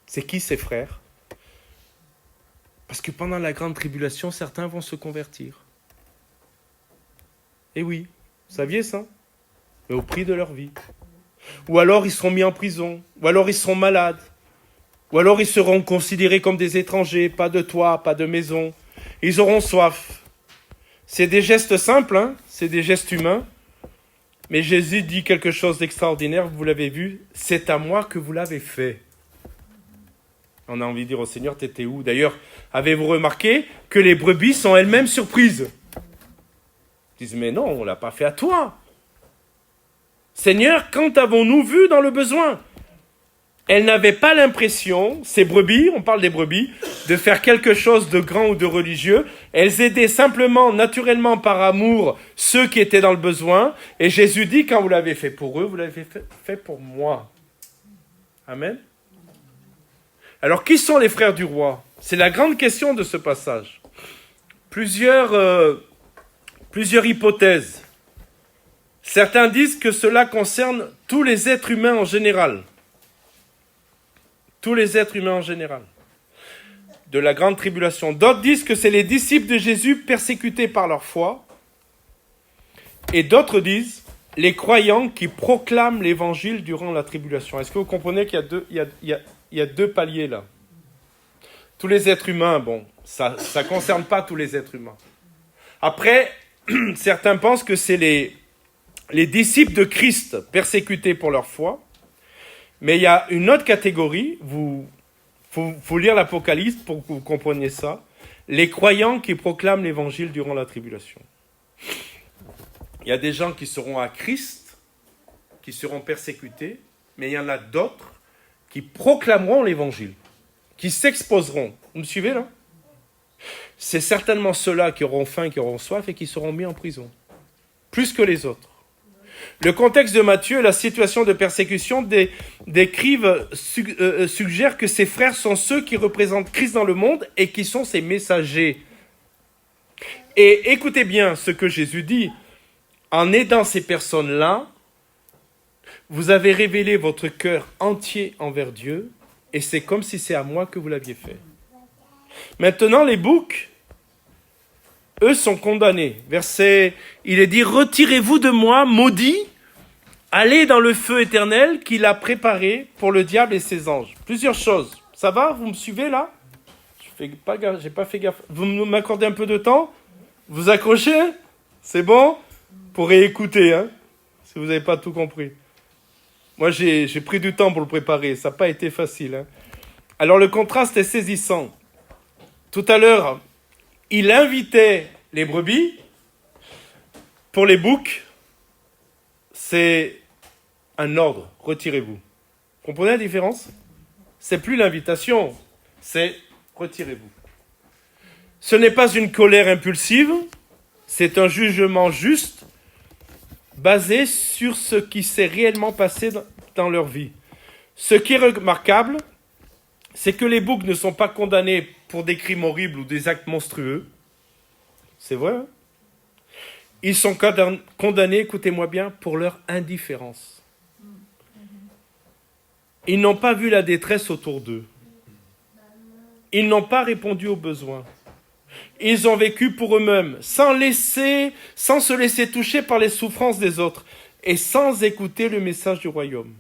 C'est qui ces frères? Parce que pendant la grande tribulation, certains vont se convertir. Et oui, vous saviez ça? Mais au prix de leur vie. Ou alors ils seront mis en prison, ou alors ils seront malades, ou alors ils seront considérés comme des étrangers, pas de toit, pas de maison. Ils auront soif. C'est des gestes simples, hein? C'est des gestes humains. Mais Jésus dit quelque chose d'extraordinaire, vous l'avez vu, c'est à moi que vous l'avez fait. On a envie de dire au Seigneur, t'étais où? D'ailleurs, avez-vous remarqué que les brebis sont elles-mêmes surprises? Ils disent, mais non, on ne l'a pas fait à toi. Seigneur, quand avons-nous vu dans le besoin? Elles n'avaient pas l'impression, ces brebis, on parle des brebis, de faire quelque chose de grand ou de religieux. Elles aidaient simplement, naturellement, par amour, ceux qui étaient dans le besoin. Et Jésus dit, quand vous l'avez fait pour eux, vous l'avez fait pour moi. Amen. Alors, qui sont les frères du roi? C'est la grande question de ce passage. Plusieurs hypothèses. Certains disent que cela concerne tous les êtres humains en général. Tous les êtres humains en général. De la grande tribulation. D'autres disent que c'est les disciples de Jésus persécutés par leur foi. Et d'autres disent les croyants qui proclament l'évangile durant la tribulation. Est-ce que vous comprenez qu'il y a deux paliers là? Tous les êtres humains, bon, ça ne concerne pas tous les êtres humains. Après, certains pensent que c'est les disciples de Christ persécutés pour leur foi. Mais il y a une autre catégorie, faut lire l'Apocalypse pour que vous compreniez ça. Les croyants qui proclament l'évangile durant la tribulation. Il y a des gens qui seront à Christ, qui seront persécutés, mais il y en a d'autres qui proclameront l'évangile, qui s'exposeront. Vous me suivez là? C'est certainement ceux-là qui auront faim, qui auront soif et qui seront mis en prison, plus que les autres. Le contexte de Matthieu, la situation de persécution suggère que ses frères sont ceux qui représentent Christ dans le monde et qui sont ses messagers. Et écoutez bien ce que Jésus dit. En aidant ces personnes-là, vous avez révélé votre cœur entier envers Dieu et c'est comme si c'est à moi que vous l'aviez fait. Maintenant, les boucs, eux sont condamnés. Il est dit, retirez-vous de moi, maudits, allez dans le feu éternel qu'il a préparé pour le diable et ses anges. Plusieurs choses. Ça va? Vous me suivez là? J'ai pas fait gaffe. Vous m'accordez un peu de temps? Vous accrochez? C'est bon? Pour réécouter, hein, si vous n'avez pas tout compris. Moi, j'ai pris du temps pour le préparer. Ça n'a pas été facile. Hein. Alors, le contraste est saisissant. Tout à l'heure, il invitait les brebis. Pour les boucs, c'est un ordre. Retirez-vous. Comprenez la différence? C'est plus l'invitation, c'est retirez-vous. Ce n'est pas une colère impulsive, c'est un jugement juste, basé sur ce qui s'est réellement passé dans leur vie. Ce qui est remarquable, c'est que les boucs ne sont pas condamnés pour des crimes horribles ou des actes monstrueux. C'est vrai, hein? Ils sont condamnés, écoutez-moi bien, pour leur indifférence. Ils n'ont pas vu la détresse autour d'eux. Ils n'ont pas répondu aux besoins. Ils ont vécu pour eux-mêmes, sans se laisser toucher par les souffrances des autres et sans écouter le message du royaume.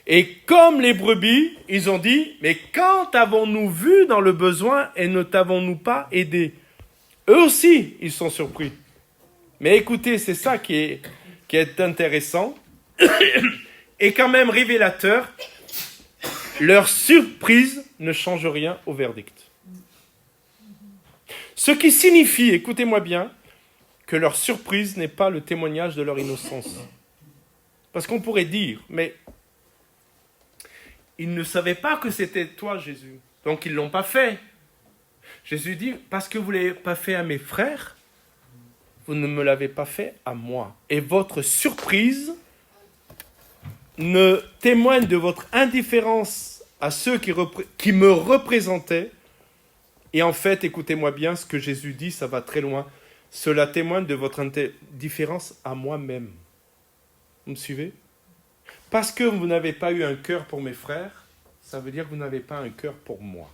Et comme les brebis, ils ont dit, mais quand avons-nous vu dans le besoin et ne t'avons-nous pas aidé? Eux aussi, ils sont surpris. Mais écoutez, c'est ça qui est intéressant et quand même révélateur. Leur surprise ne change rien au verdict. Ce qui signifie, écoutez-moi bien, que leur surprise n'est pas le témoignage de leur innocence. Parce qu'on pourrait dire, mais ils ne savaient pas que c'était toi, Jésus. Donc ils ne l'ont pas fait. Jésus dit, parce que vous ne l'avez pas fait à mes frères, vous ne me l'avez pas fait à moi. Et votre surprise ne témoigne de votre indifférence à ceux qui me représentaient. Et en fait, écoutez-moi bien, ce que Jésus dit, ça va très loin. Cela témoigne de votre indifférence à moi-même. Vous me suivez? Parce que vous n'avez pas eu un cœur pour mes frères, ça veut dire que vous n'avez pas un cœur pour moi.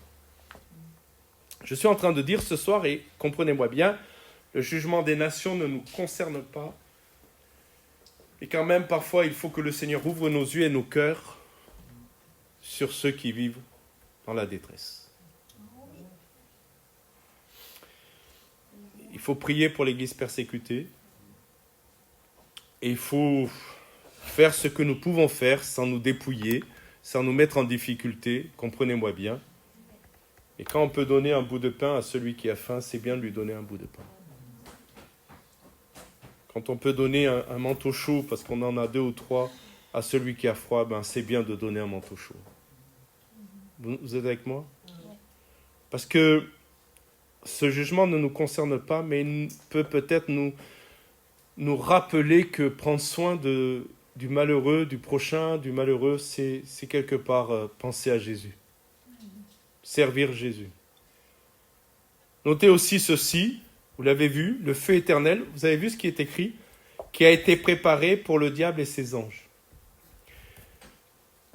Je suis en train de dire ce soir, et comprenez-moi bien, le jugement des nations ne nous concerne pas. Et quand même, parfois, il faut que le Seigneur ouvre nos yeux et nos cœurs sur ceux qui vivent dans la détresse. Il faut prier pour l'Église persécutée. Et il faut faire ce que nous pouvons faire sans nous dépouiller, sans nous mettre en difficulté, comprenez-moi bien. Et quand on peut donner un bout de pain à celui qui a faim, c'est bien de lui donner un bout de pain. Quand on peut donner un manteau chaud, parce qu'on en a 2 ou 3, à celui qui a froid, ben c'est bien de donner un manteau chaud. Vous êtes avec moi? Parce que ce jugement ne nous concerne pas, mais il peut peut-être nous rappeler que prendre soin du malheureux, du prochain, du malheureux, c'est quelque part penser à Jésus. Servir Jésus. Notez aussi ceci, vous l'avez vu, le feu éternel, vous avez vu ce qui est écrit? qui a été préparé pour le diable et ses anges.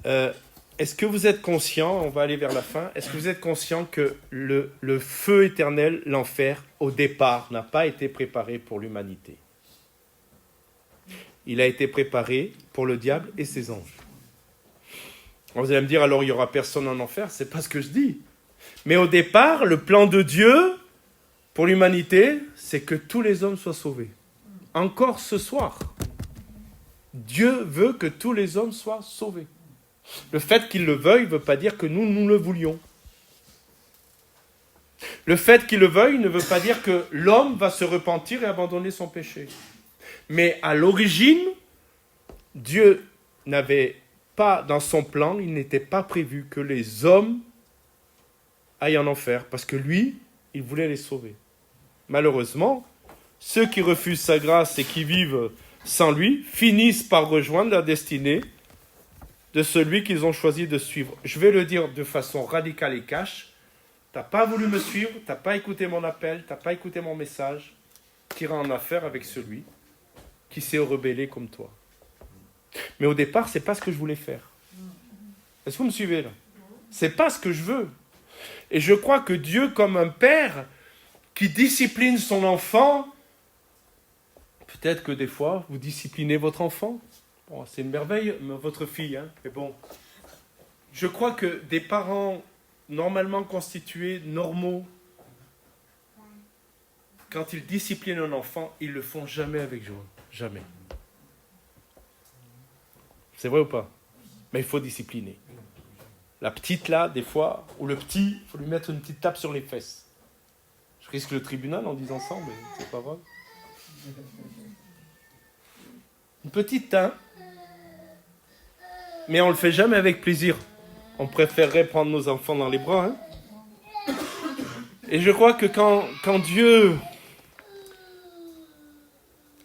Est-ce que vous êtes conscient, on va aller vers la fin, est-ce que vous êtes conscient que le feu éternel, l'enfer, au départ, n'a pas été préparé pour l'humanité? Il a été préparé pour le diable et ses anges. Vous allez me dire, alors il n'y aura personne en enfer, c'est pas ce que je dis. Mais au départ, le plan de Dieu pour l'humanité, c'est que tous les hommes soient sauvés. Encore ce soir, Dieu veut que tous les hommes soient sauvés. Le fait qu'il le veuille ne veut pas dire que nous le voulions. Le fait qu'il le veuille ne veut pas dire que l'homme va se repentir et abandonner son péché. Mais à l'origine, Dieu n'avait pas, dans son plan, il n'était pas prévu que les hommes aillent en enfer, parce que lui, il voulait les sauver. Malheureusement, ceux qui refusent sa grâce et qui vivent sans lui finissent par rejoindre la destinée de celui qu'ils ont choisi de suivre. Je vais le dire de façon radicale et cash. T'as pas voulu me suivre, t'as pas écouté mon appel, t'as pas écouté mon message. T'iras en affaire avec celui qui s'est rebellé comme toi. Mais au départ, c'est pas ce que je voulais faire. Est-ce que vous me suivez là? C'est pas ce que je veux. Et je crois que Dieu, comme un père qui discipline son enfant, peut-être que des fois, vous disciplinez votre enfant. Bon, c'est une merveille, votre fille, hein, mais bon. Je crois que des parents normalement constitués, normaux, quand ils disciplinent un enfant, ils le font jamais avec joie. Jamais. C'est vrai ou pas? Mais il faut discipliner. La petite là, des fois, ou le petit, il faut lui mettre une petite tape sur les fesses. Je risque le tribunal en disant ça, mais c'est pas vrai. Une petite, hein? Mais on le fait jamais avec plaisir. On préférerait prendre nos enfants dans les bras, hein? Et je crois que quand Dieu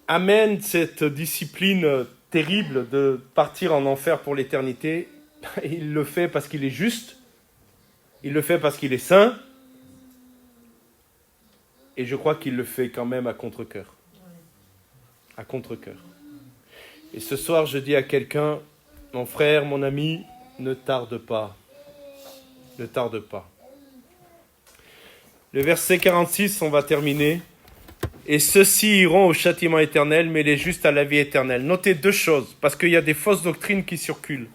amène cette discipline terrible de partir en enfer pour l'éternité, il le fait parce qu'il est juste, il le fait parce qu'il est saint, et je crois qu'il le fait quand même à contre-cœur. À contre-cœur. Et ce soir, je dis à quelqu'un, mon frère, mon ami, ne tarde pas. Ne tarde pas. Le verset 46, on va terminer. Et ceux-ci iront au châtiment éternel, mais les justes à la vie éternelle. Notez deux choses, parce qu'il y a des fausses doctrines qui circulent.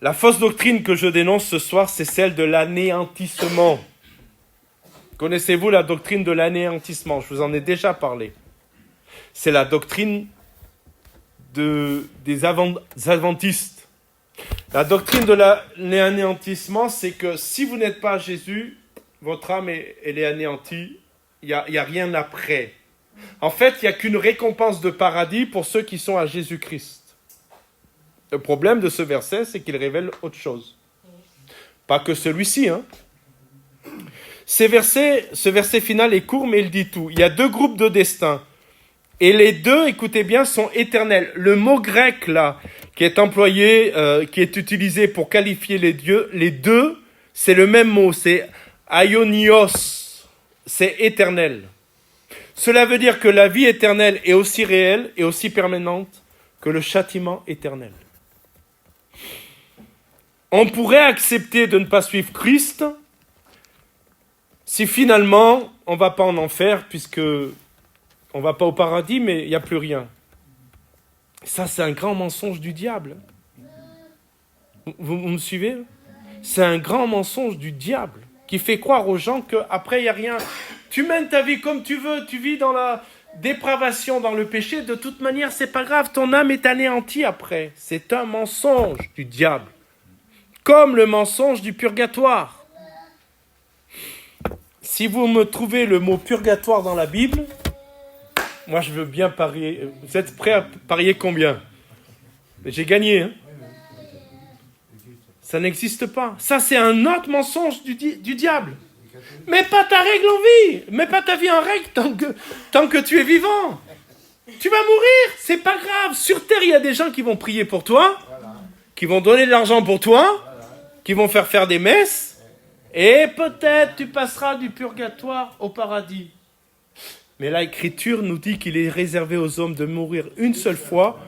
La fausse doctrine que je dénonce ce soir, c'est celle de l'anéantissement. Connaissez-vous la doctrine de l'anéantissement? Je vous en ai déjà parlé. C'est la doctrine des adventistes. La doctrine de l'anéantissement, c'est que si vous n'êtes pas Jésus, votre âme elle est anéantie. Il n'y a rien après. En fait, il n'y a qu'une récompense de paradis pour ceux qui sont à Jésus-Christ. Le problème de ce verset, c'est qu'il révèle autre chose. Pas que celui-ci, hein. Ce verset final est court, mais il dit tout. Il y a deux groupes de destin. Et les deux, écoutez bien, sont éternels. Le mot grec, là, qui est employé, qui est utilisé pour qualifier les dieux, les deux, c'est le même mot, c'est aionios. C'est éternel. Cela veut dire que la vie éternelle est aussi réelle et aussi permanente que le châtiment éternel. On pourrait accepter de ne pas suivre Christ si finalement on ne va pas en enfer, puisque on ne va pas au paradis, mais il n'y a plus rien. Ça, c'est un grand mensonge du diable. Vous me suivez? C'est un grand mensonge du diable qui fait croire aux gens qu'après, il n'y a rien. Tu mènes ta vie comme tu veux, tu vis dans la dépravation, dans le péché, de toute manière, c'est pas grave, ton âme est anéantie après. C'est un mensonge du diable. Comme le mensonge du purgatoire. Si vous me trouvez le mot purgatoire dans la Bible, moi je veux bien parier. Vous êtes prêts à parier combien? J'ai gagné, hein? Ça n'existe pas. Ça, c'est un autre mensonge du diable. Mets pas ta règle en vie. Mets pas ta vie en règle tant que tu es vivant. Tu vas mourir. C'est pas grave. Sur terre, il y a des gens qui vont prier pour toi, qui vont donner de l'argent pour toi, qui vont faire des messes, et peut-être tu passeras du purgatoire au paradis. Mais l'Écriture nous dit qu'il est réservé aux hommes de mourir une seule fois,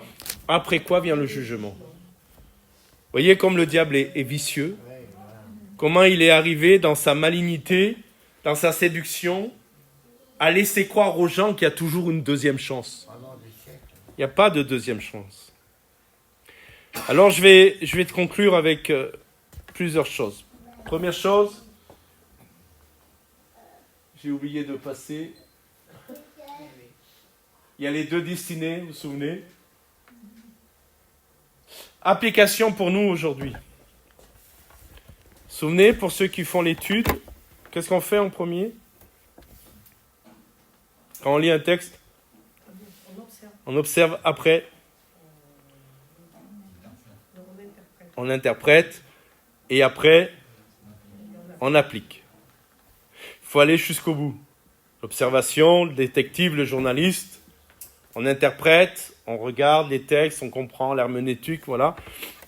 après quoi vient le jugement. Vous voyez comme le diable est vicieux, comment il est arrivé dans sa malignité, dans sa séduction, à laisser croire aux gens qu'il y a toujours une deuxième chance. Il n'y a pas de deuxième chance. Alors je vais te conclure avec plusieurs choses. Première chose, j'ai oublié de passer. Il y a les deux destinées, vous vous souvenez? Application pour nous aujourd'hui. Vous vous souvenez, pour ceux qui font l'étude, qu'est-ce qu'on fait en premier? Quand on lit un texte, on observe après, on interprète, et après, on applique. Il faut aller jusqu'au bout. L'observation, le détective, le journaliste, on interprète, on regarde les textes, on comprend l'herméneutique, voilà.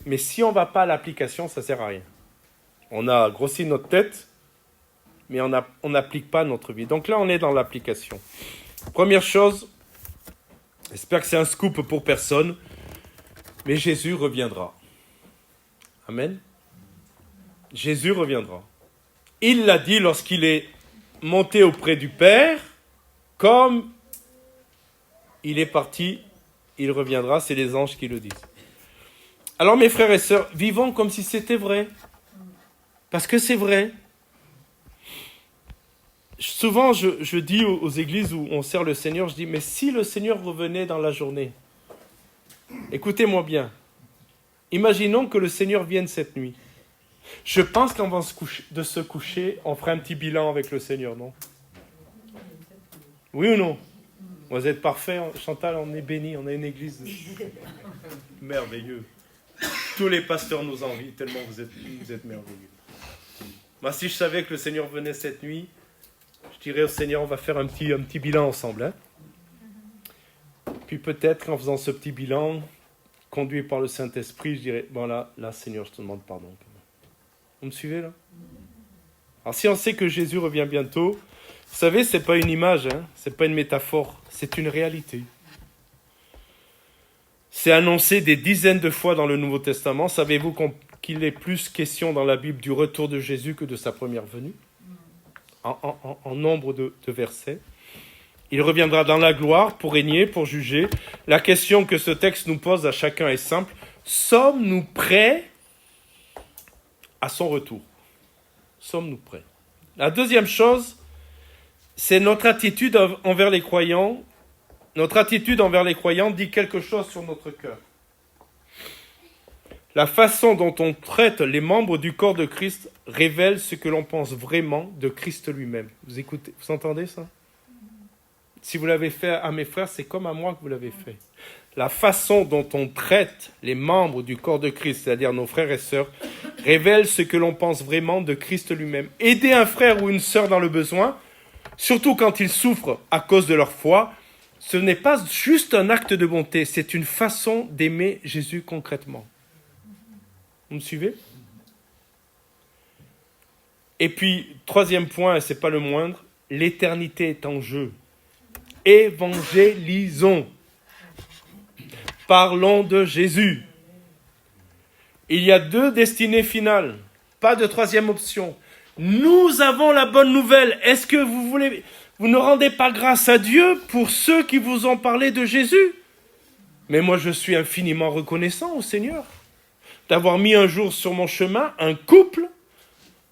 Mais si on ne va pas à l'application, ça ne sert à rien. On a grossi notre tête, mais on n'applique pas notre vie. Donc là, on est dans l'application. Première chose, j'espère que c'est un scoop pour personne, mais Jésus reviendra. Amen. Jésus reviendra. Il l'a dit lorsqu'il est monté auprès du Père, comme il est parti, il reviendra, c'est les anges qui le disent. Alors mes frères et sœurs, vivons comme si c'était vrai. Parce que c'est vrai. Souvent, je dis aux églises où on sert le Seigneur, je dis, mais si le Seigneur revenait dans la journée, écoutez-moi bien, imaginons que le Seigneur vienne cette nuit. Je pense qu'avant de se coucher, on ferait un petit bilan avec le Seigneur, non? Oui ou non? Vous êtes parfait, Chantal, on est bénis, on a une église merveilleuse. Tous les pasteurs nous envient tellement vous êtes merveilleux. Moi, si je savais que le Seigneur venait cette nuit, je dirais au Seigneur, on va faire un petit bilan ensemble. Hein? Puis peut-être qu'en faisant ce petit bilan, conduit par le Saint-Esprit, je dirais, bon là, Seigneur, je te demande pardon. Vous me suivez là? Alors si on sait que Jésus revient bientôt, vous savez, ce n'est pas une image, hein? Ce n'est pas une métaphore, c'est une réalité. C'est annoncé des dizaines de fois dans le Nouveau Testament. Savez-vous qu'il est plus question dans la Bible du retour de Jésus que de sa première venue? En nombre de versets. Il reviendra dans la gloire pour régner, pour juger. La question que ce texte nous pose à chacun est simple. Sommes-nous prêts à son retour? Sommes-nous prêts? La deuxième chose, c'est notre attitude envers les croyants. Notre attitude envers les croyants dit quelque chose sur notre cœur. La façon dont on traite les membres du corps de Christ révèle ce que l'on pense vraiment de Christ lui-même. Vous écoutez, vous entendez ça? Si vous l'avez fait à mes frères, c'est comme à moi que vous l'avez fait. La façon dont on traite les membres du corps de Christ, c'est-à-dire nos frères et sœurs, révèle ce que l'on pense vraiment de Christ lui-même. Aider un frère ou une sœur dans le besoin, surtout quand ils souffrent à cause de leur foi, ce n'est pas juste un acte de bonté, c'est une façon d'aimer Jésus concrètement. Vous me suivez? Et puis, troisième point, et ce n'est pas le moindre, l'éternité est en jeu. Évangélisons. Parlons de Jésus. Il y a deux destinées finales, pas de troisième option. Nous avons la bonne nouvelle. Est-ce que vous ne rendez pas grâce à Dieu pour ceux qui vous ont parlé de Jésus? Mais moi, je suis infiniment reconnaissant au Seigneur d'avoir mis un jour sur mon chemin un couple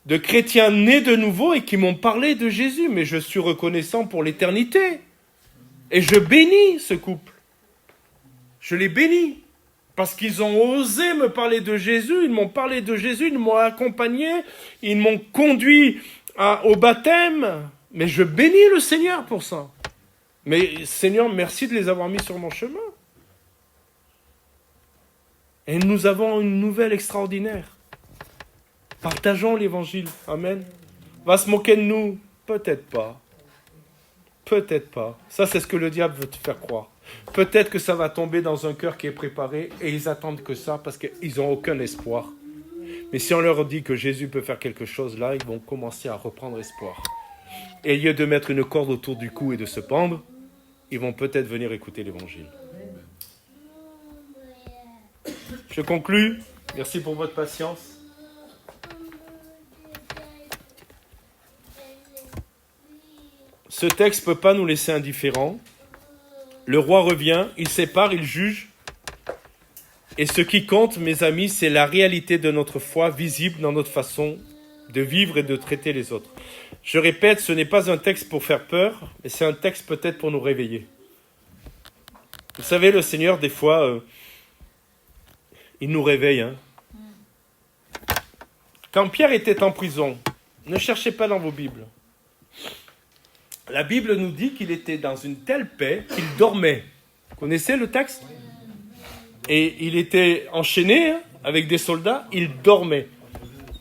de chrétiens nés de nouveau et qui m'ont parlé de Jésus. Mais je suis reconnaissant pour l'éternité. Et je bénis ce couple. Je les bénis. Parce qu'ils ont osé me parler de Jésus, ils m'ont parlé de Jésus, ils m'ont accompagné, ils m'ont conduit au baptême. Mais je bénis le Seigneur pour ça. Mais Seigneur, merci de les avoir mis sur mon chemin. Et nous avons une nouvelle extraordinaire. Partageons l'évangile. Amen. Va se moquer de nous? Peut-être pas. Peut-être pas. Ça, c'est ce que le diable veut te faire croire. Peut-être que ça va tomber dans un cœur qui est préparé et ils attendent que ça parce qu'ils n'ont aucun espoir. Mais si on leur dit que Jésus peut faire quelque chose là, ils vont commencer à reprendre espoir. Et au lieu de mettre une corde autour du cou et de se pendre, ils vont peut-être venir écouter l'évangile. Je conclus. Merci pour votre patience. Ce texte ne peut pas nous laisser indifférents. Le roi revient, il sépare, il juge. Et ce qui compte, mes amis, c'est la réalité de notre foi visible dans notre façon de vivre et de traiter les autres. Je répète, ce n'est pas un texte pour faire peur, mais c'est un texte peut-être pour nous réveiller. Vous savez, le Seigneur, des fois, il nous réveille. Hein. Quand Pierre était en prison, ne cherchez pas dans vos Bibles. La Bible nous dit qu'il était dans une telle paix qu'il dormait. Vous connaissez le texte ? Et il était enchaîné avec des soldats, il dormait.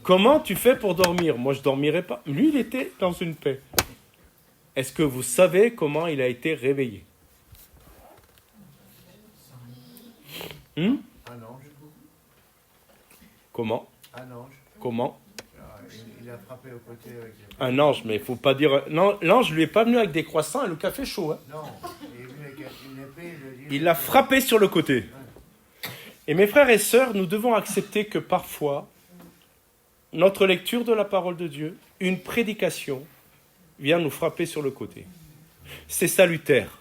Comment tu fais pour dormir ? Moi, je ne dormirais pas. Lui, il était dans une paix. Est-ce que vous savez comment il a été réveillé ? Un ange. Comment ? Un ange. Comment ? Il a frappé au côté avec Un ange, mais il ne faut pas dire... Non, l'ange ne lui est pas venu avec des croissants et le café chaud. Hein. Non, il est venu avec une épée. Il l'a frappé sur le côté. Et mes frères et sœurs, nous devons accepter que parfois, notre lecture de la parole de Dieu, une prédication, vient nous frapper sur le côté. C'est salutaire.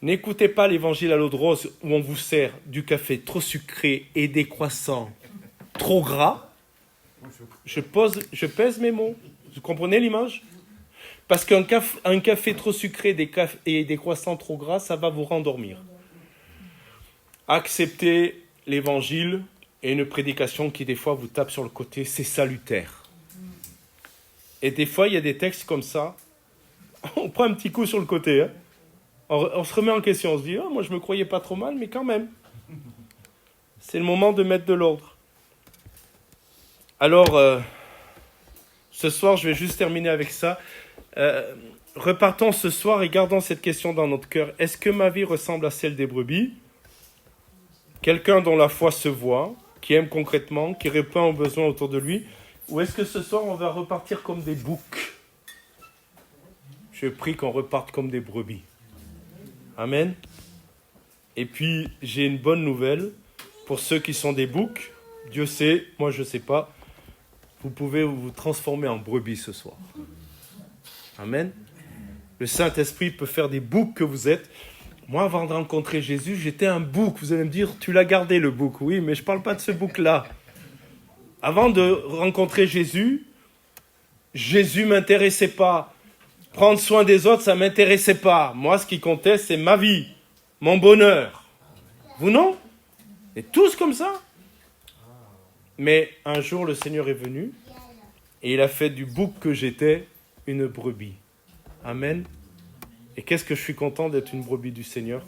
N'écoutez pas l'évangile à l'eau de rose où on vous sert du café trop sucré et des croissants trop gras. Je pèse mes mots. Vous comprenez l'image ? Parce qu'un café trop sucré et des croissants trop gras, ça va vous rendormir. Acceptez l'évangile et une prédication qui des fois vous tape sur le côté, c'est salutaire. Et des fois, il y a des textes comme ça, on prend un petit coup sur le côté, hein. On se remet en question, on se dit, oh, moi je me croyais pas trop mal, mais quand même. C'est le moment de mettre de l'ordre. Alors, ce soir, je vais juste terminer avec ça. Repartons ce soir et gardons cette question dans notre cœur. Est-ce que ma vie ressemble à celle des brebis ? Quelqu'un dont la foi se voit, qui aime concrètement, qui répond aux besoins autour de lui ? Ou est-ce que ce soir, on va repartir comme des boucs ? Je prie qu'on reparte comme des brebis. Amen. Et puis, j'ai une bonne nouvelle. Pour ceux qui sont des boucs, Dieu sait, moi je ne sais pas, vous pouvez vous transformer en brebis ce soir. Amen. Le Saint-Esprit peut faire des boucs que vous êtes. Moi, avant de rencontrer Jésus, j'étais un bouc. Vous allez me dire, tu l'as gardé le bouc. Oui, mais je ne parle pas de ce bouc-là. Avant de rencontrer Jésus, Jésus ne m'intéressait pas. Prendre soin des autres, ça ne m'intéressait pas. Moi, ce qui comptait, c'est ma vie, mon bonheur. Vous non ? Et tous comme ça ? Mais un jour, le Seigneur est venu et il a fait du bouc que j'étais une brebis. Amen. Et qu'est-ce que je suis content d'être une brebis du Seigneur ?